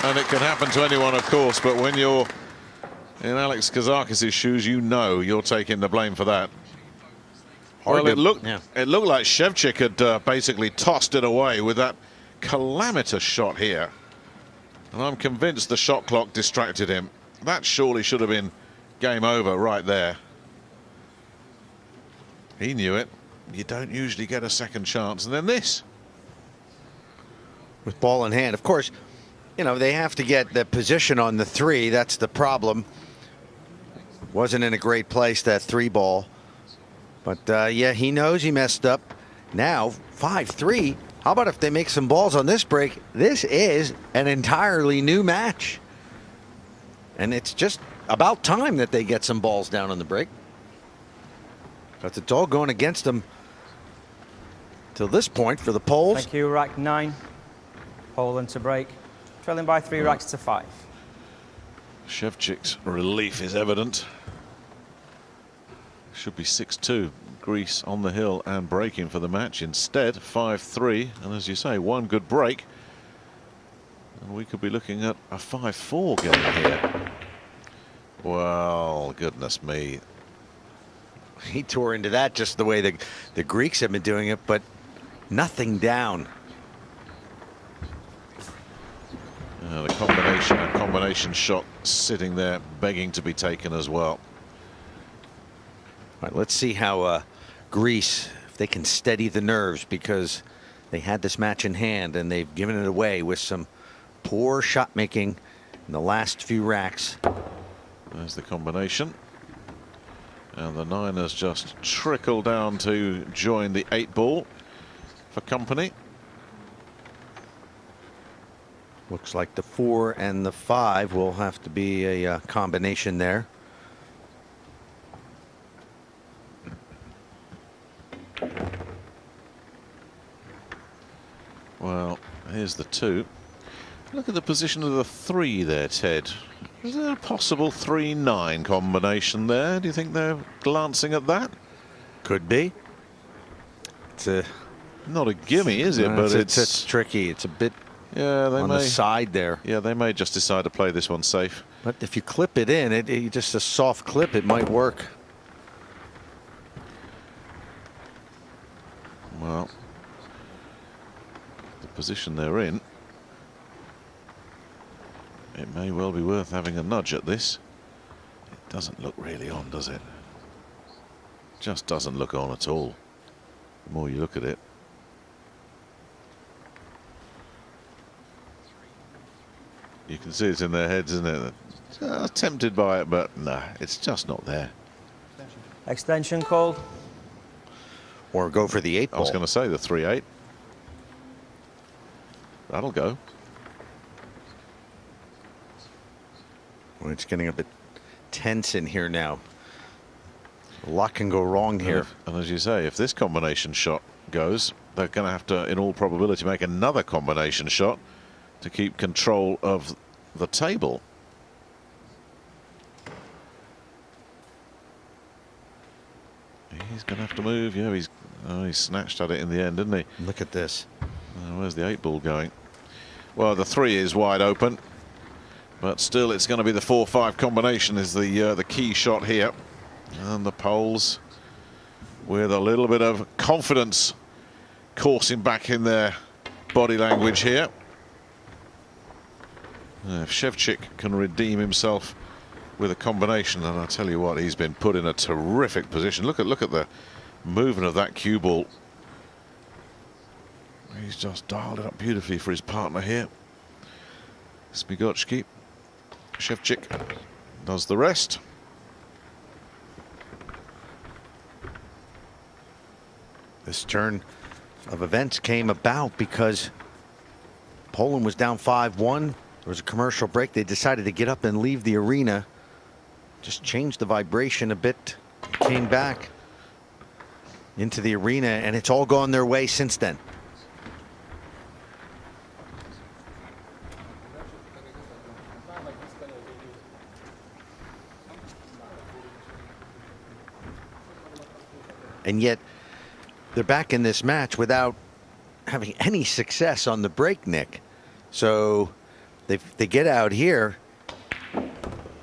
And it can happen to anyone, of course, but when you're in Alex Kazakis' shoes, you know you're taking the blame for that. Well, it looked like Shevchik had basically tossed it away with that calamitous shot here. And I'm convinced the shot clock distracted him. That surely should have been game over right there. He knew it. You don't usually get a second chance. And then this. With ball in hand. Of course, you know, they have to get the position on the 3. That's the problem. Wasn't in a great place, that 3 ball. But yeah, he knows he messed up. Now, 5-3. How about if they make some balls on this break? This is an entirely new match. And it's just about time that they get some balls down on the break. But it's all going against them till this point for the Poles. Thank you, rack 9. Poland to break. Trailing by 3 racks to 5. Shevchik's relief is evident. Should be 6-2. Greece on the hill and breaking for the match. Instead, 5-3. And as you say, one good break. And we could be looking at a 5-4 game here. Well, goodness me. He tore into that just the way the Greeks have been doing it, but nothing down. A combination shot sitting there begging to be taken as well. All right, let's see how Greece, if they can steady the nerves, because they had this match in hand and they've given it away with some poor shot making in the last few racks. There's the combination. And the 9 has just trickled down to join the 8-ball for company. Looks like the 4 and the 5 will have to be a combination there. Well, here's the 2. Look at the position of the 3 there, Ted. Is there a possible 3-9 combination there? Do you think they're glancing at that? Could be. It's a not a gimme, is it? But it's tricky. It's a bit on the side there. Yeah, they may just decide to play this one safe. But if you clip it in, just a soft clip, it might work. Well, the position they're in, it may well be worth having a nudge at this. It doesn't look really on, does it? Just doesn't look on at all. The more you look at it. You can see it's in their heads, isn't it? Tempted by it, but no, it's just not there. Extension called. Or go for the 8-ball. I was going to say the 3-8. That'll go. Well, it's getting a bit tense in here now. A lot can go wrong here. And as you say, if this combination shot goes, they're going to have to, in all probability, make another combination shot to keep control of the table. He's going to have to move. Yeah, he snatched at it in the end, didn't he? Look at this. Where's the 8 ball going? Well, the 3 is wide open, but still it's going to be the 4-5 combination is the key shot here. And the Poles, with a little bit of confidence coursing back in their body language here. If Shevchik can redeem himself with a combination, and I tell you what, he's been put in a terrific position. Look at the movement of that cue ball. He's just dialed it up beautifully for his partner here. Zbygoczki. Shevchik does the rest. This turn of events came about because Poland was down 5-1. There was a commercial break. They decided to get up and leave the arena. Just changed the vibration a bit. Came back into the arena, and it's all gone their way since then. And yet they're back in this match without having any success on the break, Nick. So they get out here.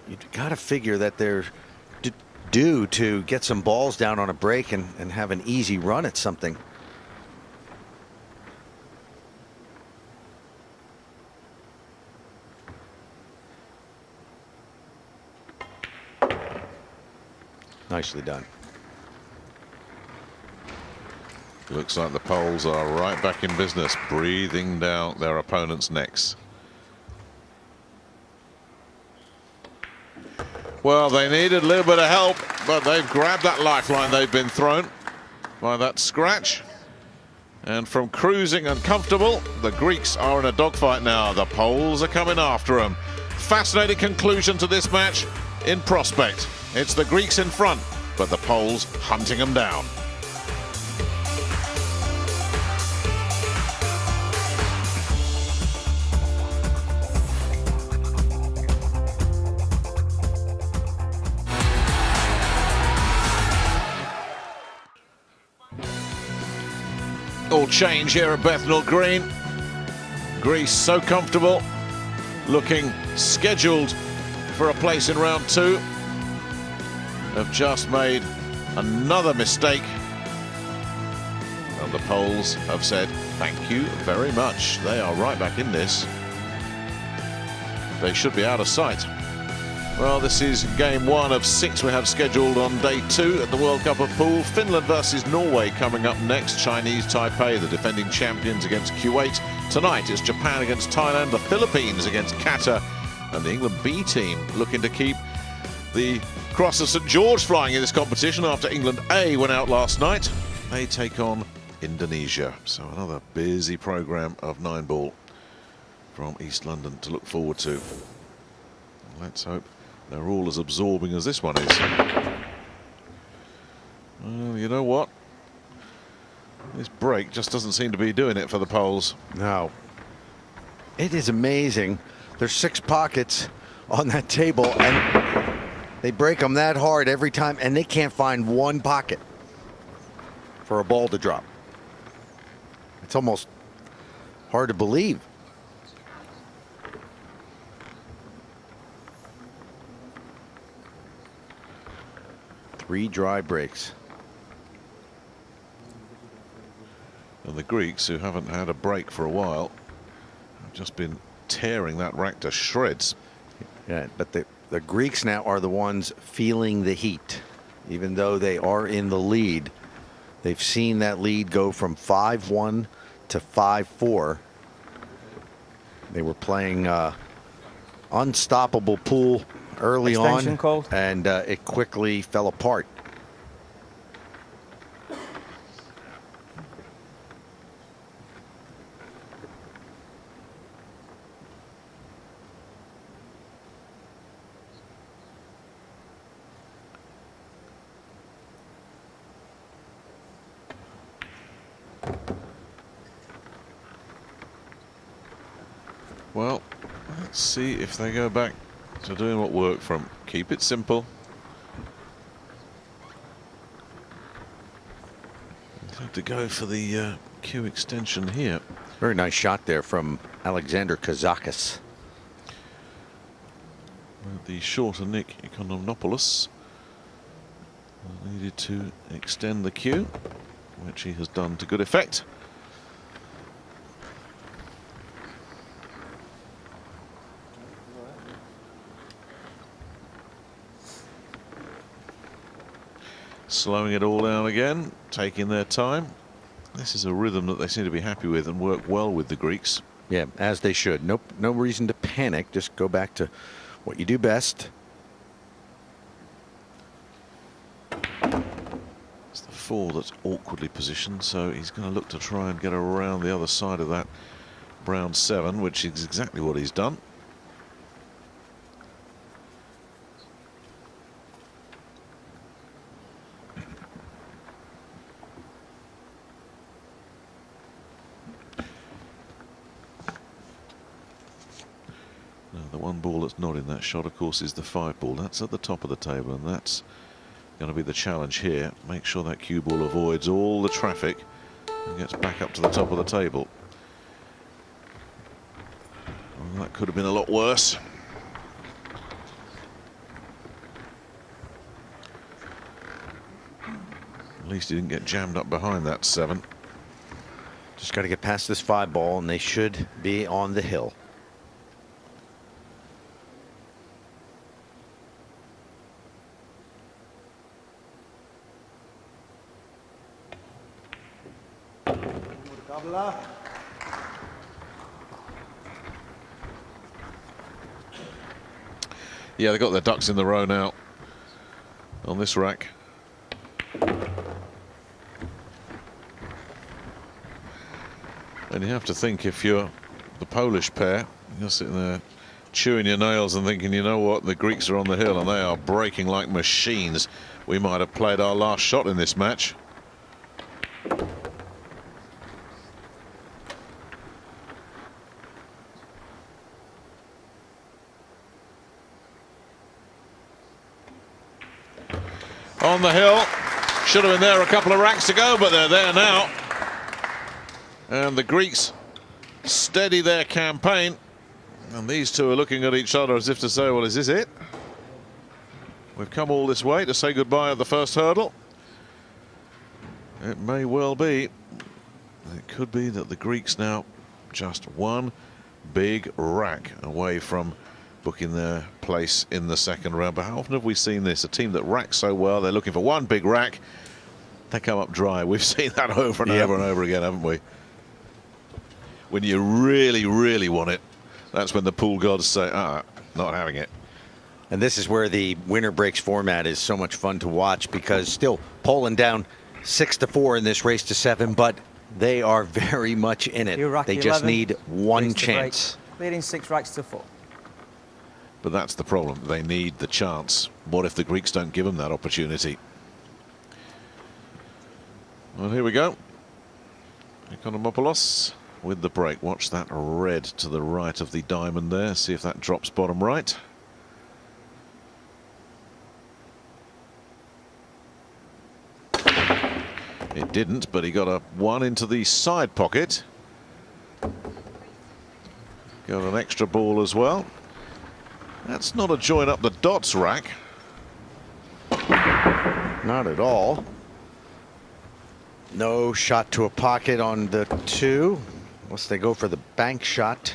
You've got to figure that they're due to get some balls down on a break and have an easy run at something. Nicely done. Looks like the Poles are right back in business, breathing down their opponent's necks. Well, they needed a little bit of help, but they've grabbed that lifeline they've been thrown by that scratch. And from cruising and comfortable, the Greeks are in a dogfight now. The Poles are coming after them. Fascinating conclusion to this match in prospect. It's the Greeks in front, but the Poles hunting them down. All change here at Bethnal Green. Greece so comfortable, looking scheduled for a place in round 2. Have just made another mistake. And the Poles have said thank you very much. They are right back in this. They should be out of sight. Well, this is game 1 of 6 we have scheduled on day 2 at the World Cup of Pool. Finland versus Norway coming up next. Chinese Taipei, the defending champions, against Kuwait. Tonight it's Japan against Thailand, the Philippines against Qatar, and the England B team looking to keep the Cross of St George flying in this competition after England A went out last night. They take on Indonesia. So another busy programme of 9-ball from East London to look forward to. Let's hope they're all as absorbing as this one is. Well, you know what? This break just doesn't seem to be doing it for the Poles. No. It is amazing. There's 6 pockets on that table, and they break them that hard every time, and they can't find one pocket for a ball to drop. It's almost hard to believe. Three dry breaks. And the Greeks, who haven't had a break for a while, have just been tearing that rack to shreds. Yeah, but the Greeks now are the ones feeling the heat. Even though they are in the lead, they've seen that lead go from 5-1 to 5-4. They were playing unstoppable pool early Extension on, called. and it quickly fell apart. Well, let's see if they go back to doing what worked for them. Keep it simple. Have to go for the cue extension here. Very nice shot there from Alexander Kazakis. The shorter Nick Economopoulos needed to extend the cue, which he has done to good effect. Slowing it all down again, taking their time. This is a rhythm that they seem to be happy with and work well with the Greeks. Yeah, as they should. No reason to panic. Just go back to what you do best. It's the 4 that's awkwardly positioned, so he's going to look to try and get around the other side of that brown 7, which is exactly what he's done. The one ball that's not in that shot, of course, is the 5 ball. That's at the top of the table, and that's going to be the challenge here. Make sure that cue ball avoids all the traffic and gets back up to the top of the table. Well, that could have been a lot worse. At least he didn't get jammed up behind that 7. Just got to get past this 5 ball, and they should be on the hill. Yeah, they've got their ducks in the row now on this rack. And you have to think, if you're the Polish pair, you're sitting there chewing your nails and thinking, you know what, the Greeks are on the hill and they are breaking like machines. We might have played our last shot in this match. On the hill, should have been there a couple of racks ago, but they're there now. And the Greeks steady their campaign, and these two are looking at each other as if to say, well, is this it? We've come all this way to say goodbye at the first hurdle. It may well be. It could be that the Greeks now just one big rack away from booking their place in the second round. But how often have we seen this? A team that racks so well, they're looking for one big rack, they come up dry. We've seen that over and over and over again, haven't we? When you really, really want it, that's when the pool gods say, not having it. And this is where the winner breaks format is so much fun to watch, because still Poland down 6-4 in this race to 7, but they are very much in it. They just 11, need one race to chance. break, leading 6 racks to 4. But that's the problem. They need the chance. What if the Greeks don't give them that opportunity? Well, here we go. Economopoulos with the break. Watch that red to the right of the diamond there. See if that drops bottom right. It didn't, but he got a 1 into the side pocket. Got an extra ball as well. That's not a join up the dots rack. Not at all. No shot to a pocket on the 2. Unless they go for the bank shot.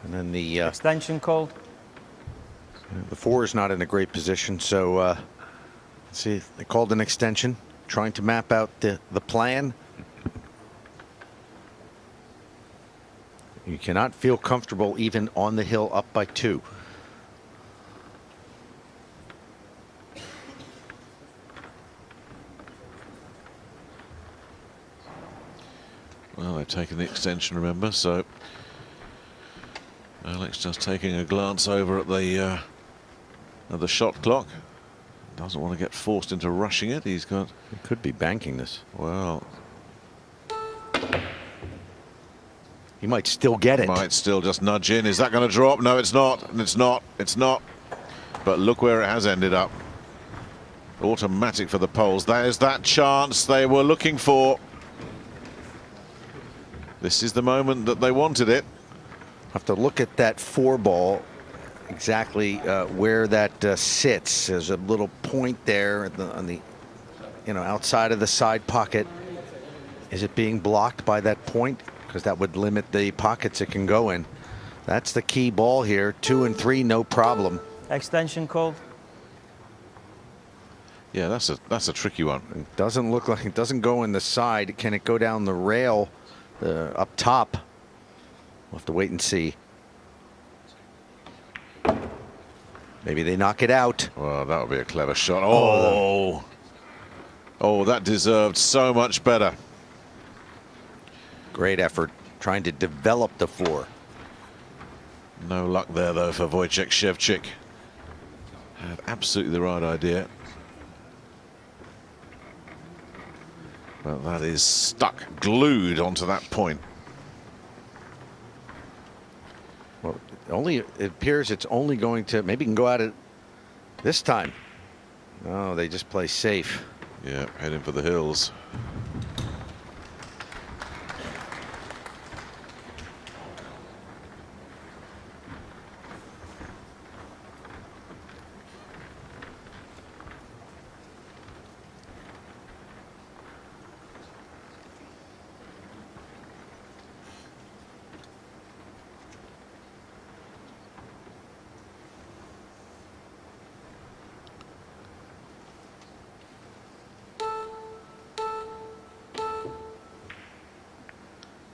And then the Extension called. The 4 is not in a great position, so let's see, they called an extension, trying to map out the plan. You cannot feel comfortable even on the hill up by 2. Well, they've taken the extension, remember, so Alex just taking a glance over at the shot clock. Doesn't want to get forced into rushing it. He's got... He could be banking this. Well... He might still get it. Might still just nudge in. Is that going to drop? No, it's not. It's not. It's not. But look where it has ended up. Automatic for the Poles. There's that chance they were looking for. This is the moment that they wanted it. Have to look at that 4 ball, exactly where that sits. There's a little point there on the, outside of the side pocket. Is it being blocked by that point? Because that would limit the pockets it can go in. That's the key ball here. 2 and 3, no problem. Extension called. Yeah, that's a tricky one. It doesn't look like it doesn't go in the side. Can it go down the rail up top? We'll have to wait and see. Maybe they knock it out. Well, that would be a clever shot. Oh, oh, that deserved so much better. Great effort trying to develop the 4. No luck there, though, for Wojciech Szczewczyk. Had absolutely the right idea. But that is stuck, glued onto that point. Well, it appears it's only going to, maybe can go at it this time. No, they just play safe. Yeah, heading for the hills.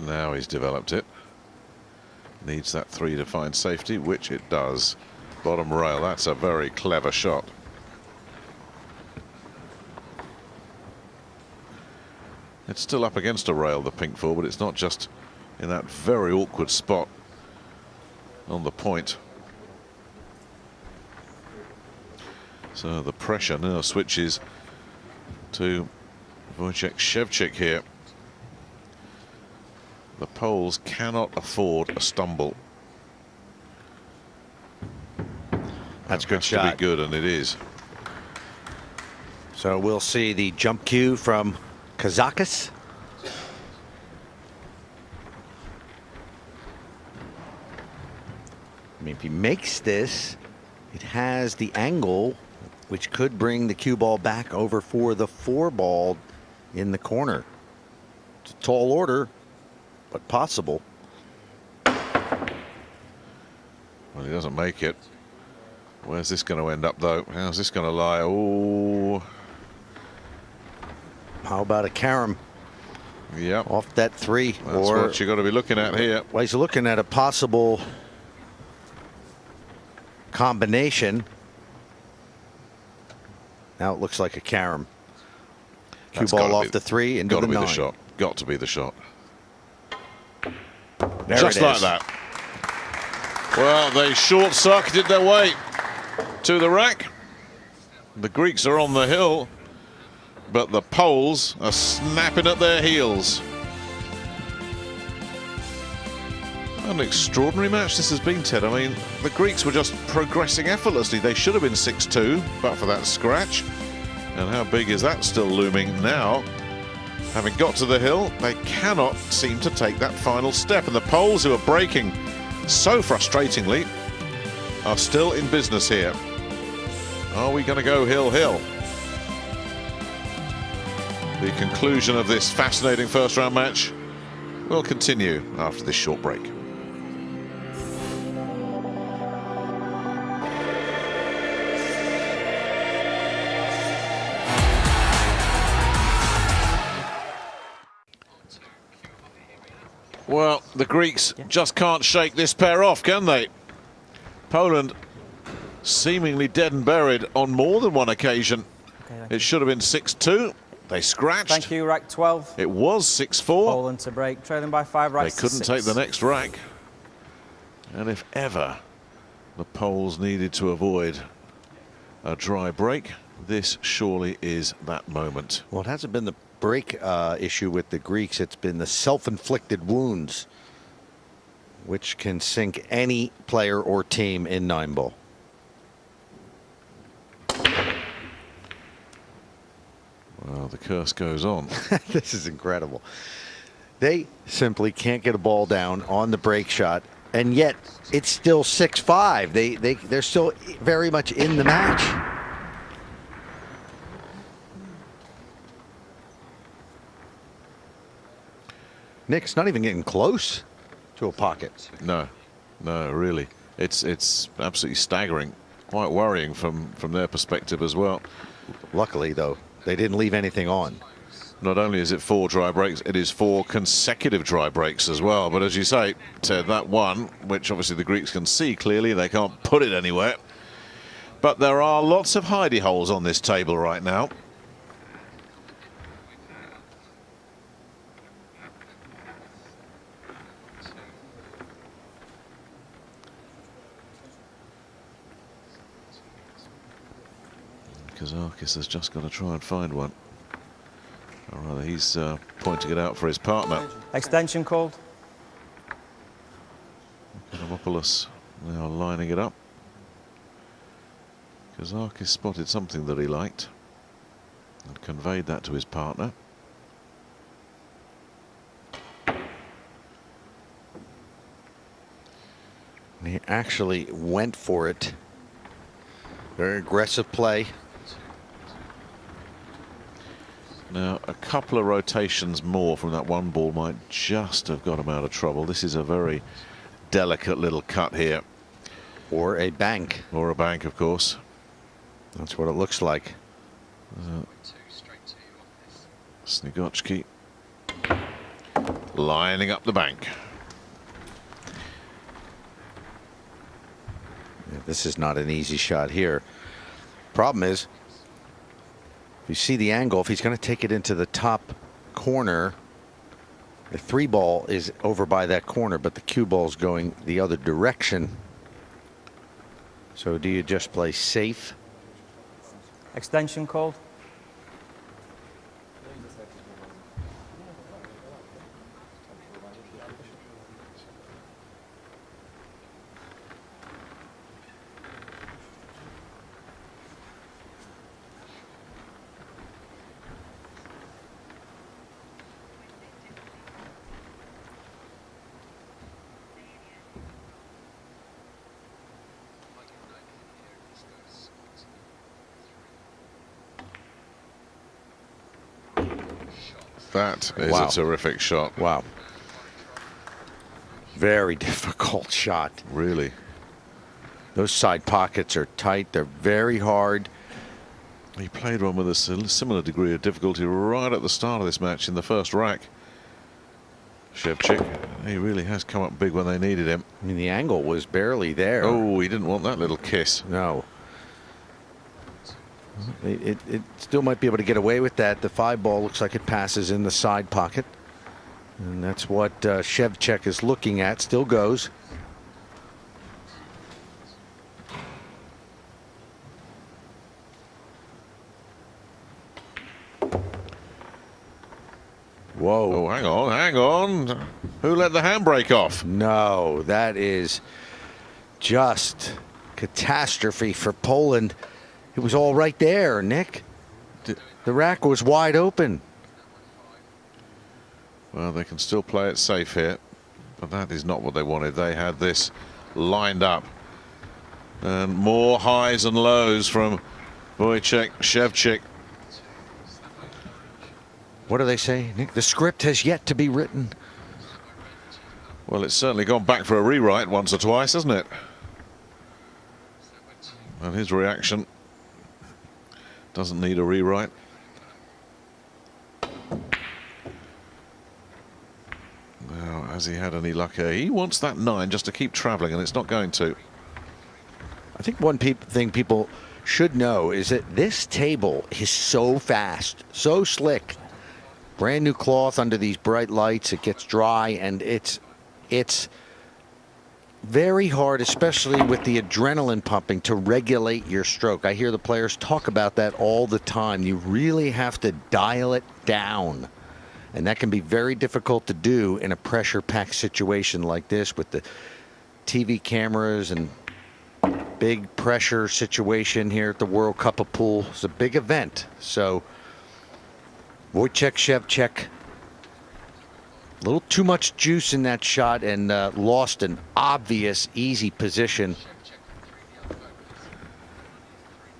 Now he's developed it. Needs that 3 to find safety, which it does. Bottom rail, that's a very clever shot. It's still up against a rail, the pink 4, but it's not just in that very awkward spot on the point. So the pressure now switches to Wojciech Szczewczyk here. The Poles cannot afford a stumble. That's a good Has shot. to be good, and it is. So we'll see the jump cue from Kazakis. I mean, if he makes this, it has the angle which could bring the cue ball back over for the 4 ball in the corner. It's a tall order, but possible. Well, he doesn't make it. Where's this going to end up, though? How's this going to lie? Oh. How about a carom Yep. off that 3? That's what you got to be looking at here. Well, he's looking at a possible combination. Now it looks like a carom. Cue That's ball gotta off be- the 3 into Got the to be 9. the shot. Got to be the shot. There Just it like is. that. Well, they short-circuited their way to the rack. The Greeks are on the hill, but the Poles are snapping at their heels. An extraordinary match this has been, Ted. I mean, the Greeks were just progressing effortlessly. They should have been 6-2, but for that scratch. And how big is that still looming now? Having got to the hill, they cannot seem to take that final step. And the Poles, who are breaking so frustratingly, are still in business here. Are we going to go hill-hill? The conclusion of this fascinating first-round match will continue after this short break. Well, the Greeks just can't shake this pair off, can they? Poland seemingly dead and buried on more than one occasion. Okay, It should have been 6-2. They scratched. thank you, rack 12. It was 6-4. Poland to break, trailing by 5 They racks to couldn't 6. take the next rack. And if ever the Poles needed to avoid a dry break, this surely is that moment. Well, it hasn't been the break issue with the Greeks. It's been the self-inflicted wounds, which can sink any player or team in 9-ball. Well, the curse goes on. This is incredible. They simply can't get a ball down on the break shot, and yet it's still 6-5. They're still very much in the match. Nick's not even getting close to a pocket. No, really. It's absolutely staggering. Quite worrying from their perspective as well. Luckily, though, they didn't leave anything on. Not only is it 4 dry breaks, it is 4 consecutive dry breaks as well. But as you say, Ted, that one, which obviously the Greeks can see clearly, they can't put it anywhere. But there are lots of hidey holes on this table right now. Kazakis has just got to try and find one. Or rather, he's pointing it out for his partner. Extension called. Avramopoulos now lining it up. Kazakis spotted something that he liked and conveyed that to his partner. He actually went for it. Very aggressive play. Now, a couple of rotations more from that one ball might just have got him out of trouble. This is a very delicate little cut here. Or a bank. Or a bank, of course. That's what it looks like. Snigochki lining up the bank. Yeah, this is not an easy shot here. Problem is, if you see the angle, if he's going to take it into the top corner, the 3 ball is over by that corner, but the cue ball's going the other direction. So do you just play safe? Extension called. That is Wow. a terrific shot. Wow. Very difficult shot. Really. Those side pockets are tight. They're very hard. He played one with a similar degree of difficulty right at the start of this match in the first rack. Shevchik, he really has come up big when they needed him. I mean, the angle was barely there. Oh, he didn't want that little kiss. No. It still might be able to get away with that. The 5 ball looks like it passes in the side pocket. And that's what Shevchik is looking at. Still goes. Whoa. Oh, hang on, hang on. Who let the handbrake off? No, that is just catastrophe for Poland. It was all right there, Nick. The rack was wide open. Well, they can still play it safe here, but that is not what they wanted. They had this lined up. And more highs and lows from Wojciech Szewczyk. What do they say, Nick? The script has yet to be written. Well, it's certainly gone back for a rewrite once or twice, hasn't it? And his reaction doesn't need a rewrite. Now, has he had any luck here? He wants that 9 just to keep travelling, and it's not going to. I think one thing people should know is that this table is so fast, so slick. Brand new cloth under these bright lights. It gets dry, and it's very hard, especially with the adrenaline pumping, to regulate your stroke. I hear the players talk about that all the time. You really have to dial it down, and that can be very difficult to do in a pressure-packed situation like this with the TV cameras and big pressure situation here at the World Cup of Pool. It's a big event. So Wojciech Szewczuk, a little too much juice in that shot, and lost an obvious easy position.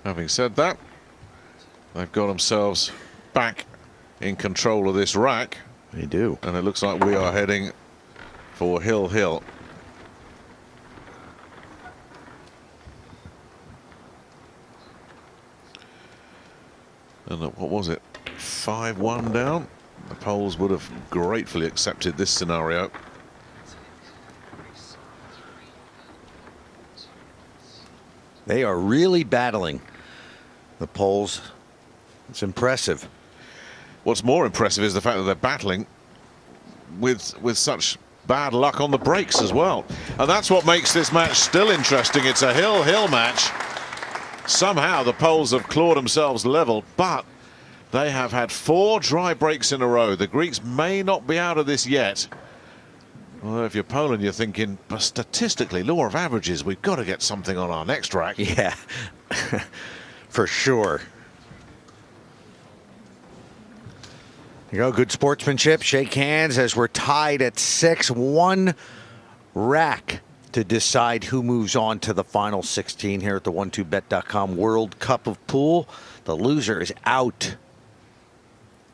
Having said that, they've got themselves back in control of this rack. They do. And it looks like we are heading for Hill. And what was it? 5-1 down. The Poles would have gratefully accepted this scenario. They are really battling, the Poles. It's impressive. What's more impressive is the fact that they're battling with such bad luck on the breaks as well. And that's what makes this match still interesting. It's a Hill match. Somehow the Poles have clawed themselves level, but they have had 4 dry breaks in a row. The Greeks may not be out of this yet. Although if you're Poland, you're thinking, but statistically, law of averages, we've got to get something on our next rack. Yeah, for sure. There you go, good sportsmanship. Shake hands as we're tied at 6. 1 rack to decide who moves on to the final 16 here at the 1xbet.com World Cup of Pool. The loser is out.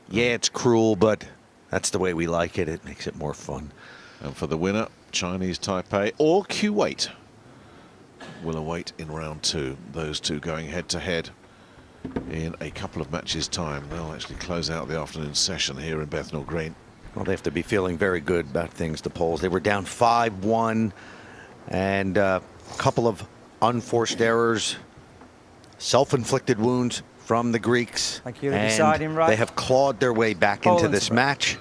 Yeah, it's cruel, but that's the way we like it. It makes it more fun. And for the winner, Chinese Taipei or Kuwait will await in round 2. Those two going head to head in a couple of matches' time. They'll actually close out the afternoon session here in Bethnal Green. Well, they have to be feeling very good about things, the Poles. They were down 5-1, and a couple of unforced errors, self-inflicted wounds from the Greeks. Thank you. The And deciding right. they have clawed their way back into this match.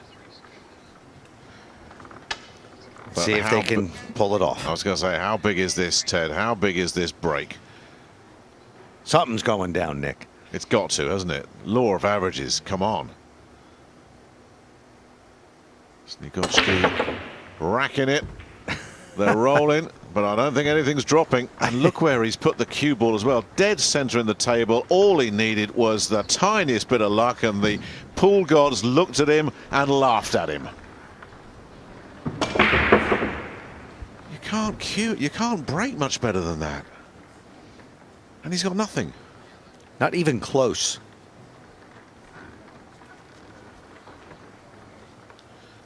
But See if they can pull it off. I was going to say, how big is this, Ted? How big is this break? Something's going down, Nick. It's got to, hasn't it? Law of averages, come on. Snigotsky racking it. They're rolling, but I don't think anything's dropping. And look where he's put the cue ball as well. Dead center in the table. All he needed was the tiniest bit of luck, and the pool gods looked at him and laughed at him. You can't break much better than that. And he's got nothing. Not even close.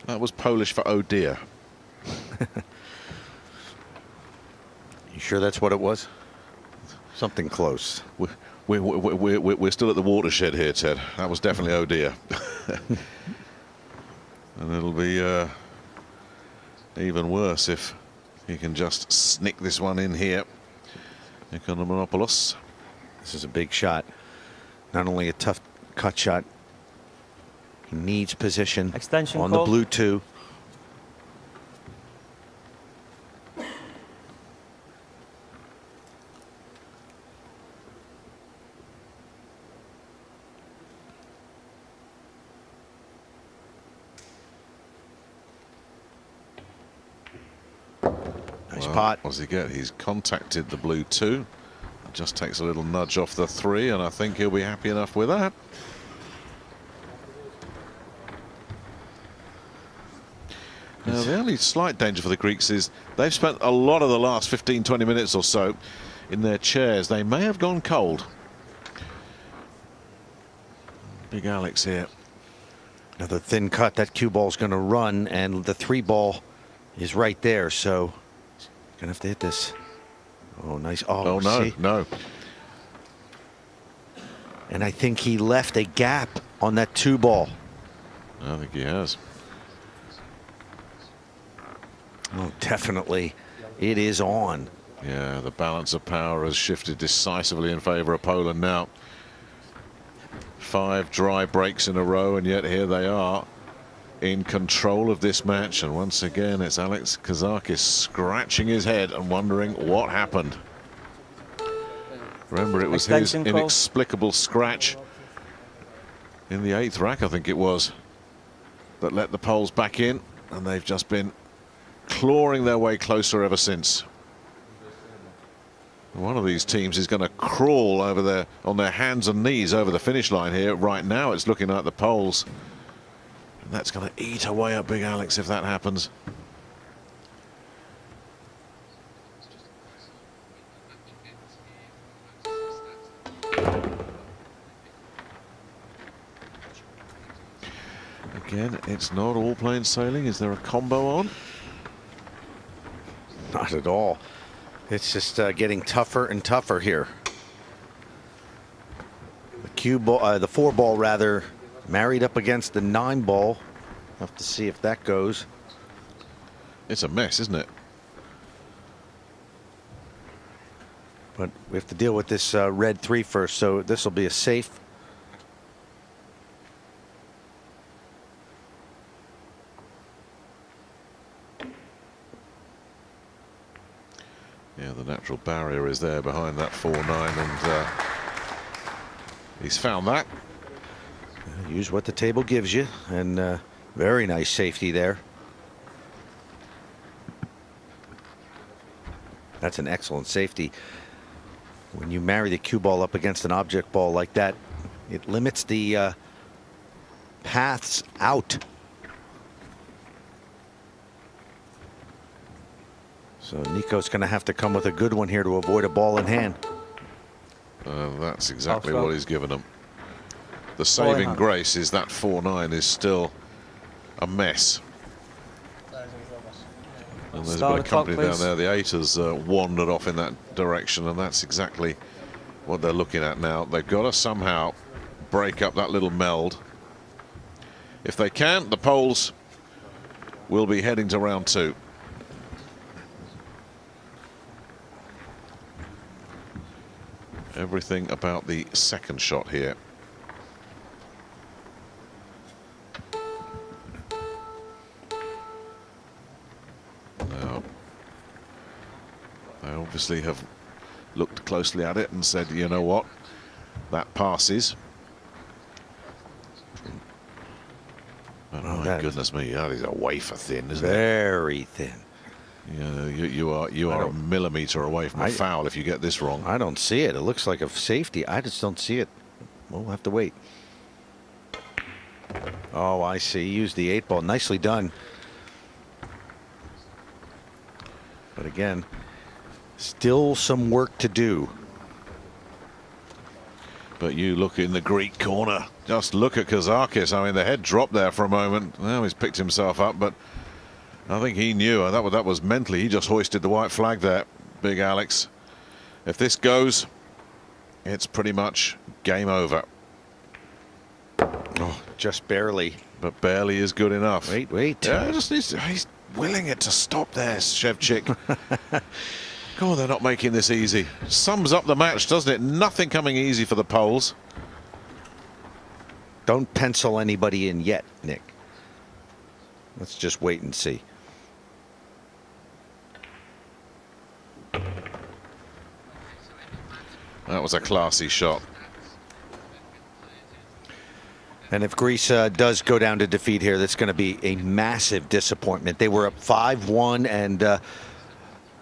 That was Polish for oh dear. You sure that's what it was? Something close. We're still at the watershed here, Ted. That was definitely oh dear. And it'll be even worse if he can just snick this one in here. Economopoulos. This is a big shot. Not only a tough cut shot, he needs position Extension on call. the blue 2. Nice pot. What does he get? He's contacted the blue 2. Just takes a little nudge off the 3, and I think he'll be happy enough with that. Now, the only slight danger for the Greeks is they've spent a lot of the last 15-20 minutes or so in their chairs. They may have gone cold. Big Alex here. Another thin cut. That cue ball's going to run, and the 3 ball is right there, so going to have to hit this. Oh, nice. Oh, no, see? no. And I think he left a gap on that 2 ball. I think he has. Oh, definitely. It is on. Yeah, the balance of power has shifted decisively in favour of Poland now. 5 dry breaks in a row, and yet here they are in control of this match. And once again, it's Alex Kazakis scratching his head and wondering what happened. Remember, it was his Extension call. inexplicable scratch in the 8th rack, I think it was, that let the Poles back in, and they've just been clawing their way closer ever since. One of these teams is going to crawl over there on their hands and knees over the finish line here. Right now it's looking like the Poles, and that's going to eat away at Big Alex if that happens. Again, it's not all plain sailing. Is there a combo on? Not at all. It's just getting tougher and tougher here. The cue ball, the 4 ball rather, married up against the 9 ball. Have to see if that goes. It's a mess, isn't it? But we have to deal with this red 3 first, so this will be a safe. Yeah, the natural barrier is there behind that 4-9, and he's found that. Use what the table gives you, and very nice safety there. That's an excellent safety. When you marry the cue ball up against an object ball like that, it limits the paths out. So Nico's going to have to come with a good one here to avoid a ball in hand. That's exactly Off what front. he's given them. The Ball in saving hand. grace is that 4-9 is still a mess. And there's Start a bit of the clock, company down please. there. The 8 has wandered off in that direction, and that's exactly what they're looking at now. They've got to somehow break up that little meld. If they can't, the Poles will be heading to round 2. Everything about the second shot here. Now, they obviously have looked closely at it and said, you know what, that passes. Oh, my that- goodness me, that is a wafer thin, isn't it? Very thin. Yeah, you are a millimetre away from a foul if you get this wrong. I don't see it. It looks like a safety. I just don't see it. We'll have to wait. Oh, I see. Use the 8 ball. Nicely done. But again, still some work to do. But you look in the Greek corner. Just look at Kazakis. I mean, the head dropped there for a moment. Now he's picked himself up, but I think he knew that was mentally. He just hoisted the white flag there, Big Alex. If this goes, it's pretty much game over. Oh, just barely. But barely is good enough. Wait. Yeah, he's willing it to stop there, Shevchik. God, they're not making this easy. Sums up the match, doesn't it? Nothing coming easy for the Poles. Don't pencil anybody in yet, Nick. Let's just wait and see. That was a classy shot. And if Greece does go down to defeat here, that's going to be a massive disappointment. They were up 5-1, and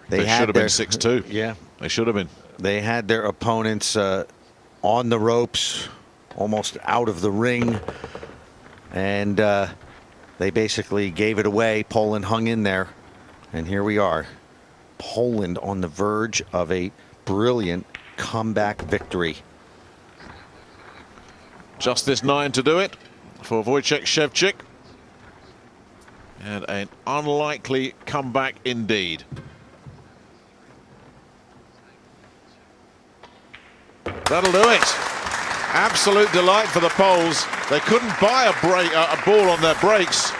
They had should have their, been 6-2. Yeah, They should have been. they had their opponents on the ropes, almost out of the ring, and they basically gave it away. Poland hung in there, and here we are. Poland on the verge of a brilliant comeback victory. Just this 9 to do it for Wojciech Szewczyk. And an unlikely comeback indeed. That'll do it. Absolute delight for the Poles. They couldn't buy a ball on their breaks.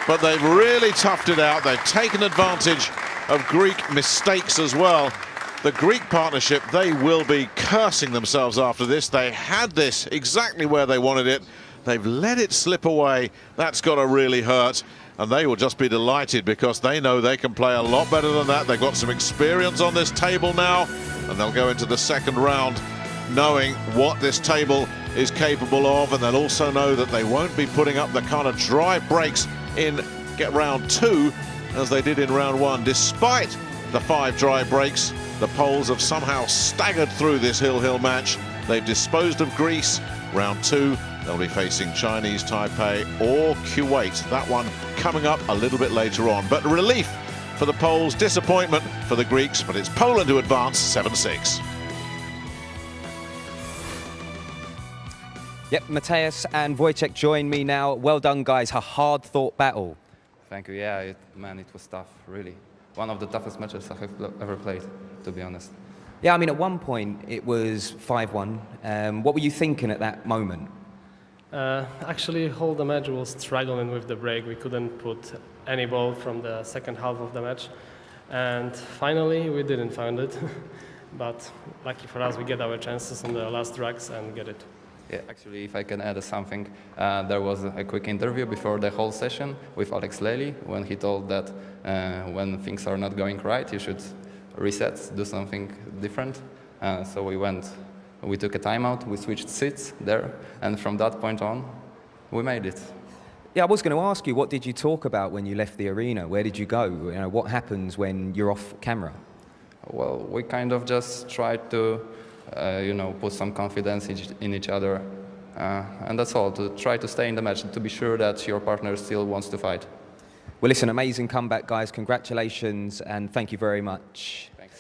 but they've really toughed it out. They've taken advantage of Greek mistakes as well. The Greek partnership, they will be cursing themselves after this. They had this exactly where they wanted it. They've let it slip away. That's got to really hurt. And they will just be delighted because they know they can play a lot better than that. They've got some experience on this table now, and they'll go into the second round knowing what this table is capable of, and they'll also know that they won't be putting up the kind of dry breaks in round 2 as they did in round 1. Despite the 5 dry breaks, the Poles have somehow staggered through this hill-hill match. They've disposed of Greece. Round 2, they'll be facing Chinese Taipei or Kuwait. That one coming up a little bit later on. But relief for the Poles, disappointment for the Greeks, but it's Poland who advance 7-6. Yep, Mateusz and Wojciech join me now. Well done, guys. A hard-fought battle. Thank you. Yeah, man, it was tough, really. One of the toughest matches I have ever played, to be honest. Yeah, I mean, at one point it was 5-1. What were you thinking at that moment? Actually, whole the match was struggling with the break. We couldn't put any ball from the second half of the match. And finally, we didn't find it. But lucky for us, we get our chances on the last racks and get it. Yeah, actually, if I can add something, there was a quick interview before the whole session with Alex Lely when he told that when things are not going right, you should reset, do something different. So we took a timeout, we switched seats there, and from that point on, we made it. Yeah, I was going to ask you, what did you talk about when you left the arena? Where did you go? You know, what happens when you're off camera? Well, we kind of just tried to put some confidence in each other. And that's all, to try to stay in the match, to be sure that your partner still wants to fight. Well, listen, amazing comeback, guys. Congratulations, and thank you very much.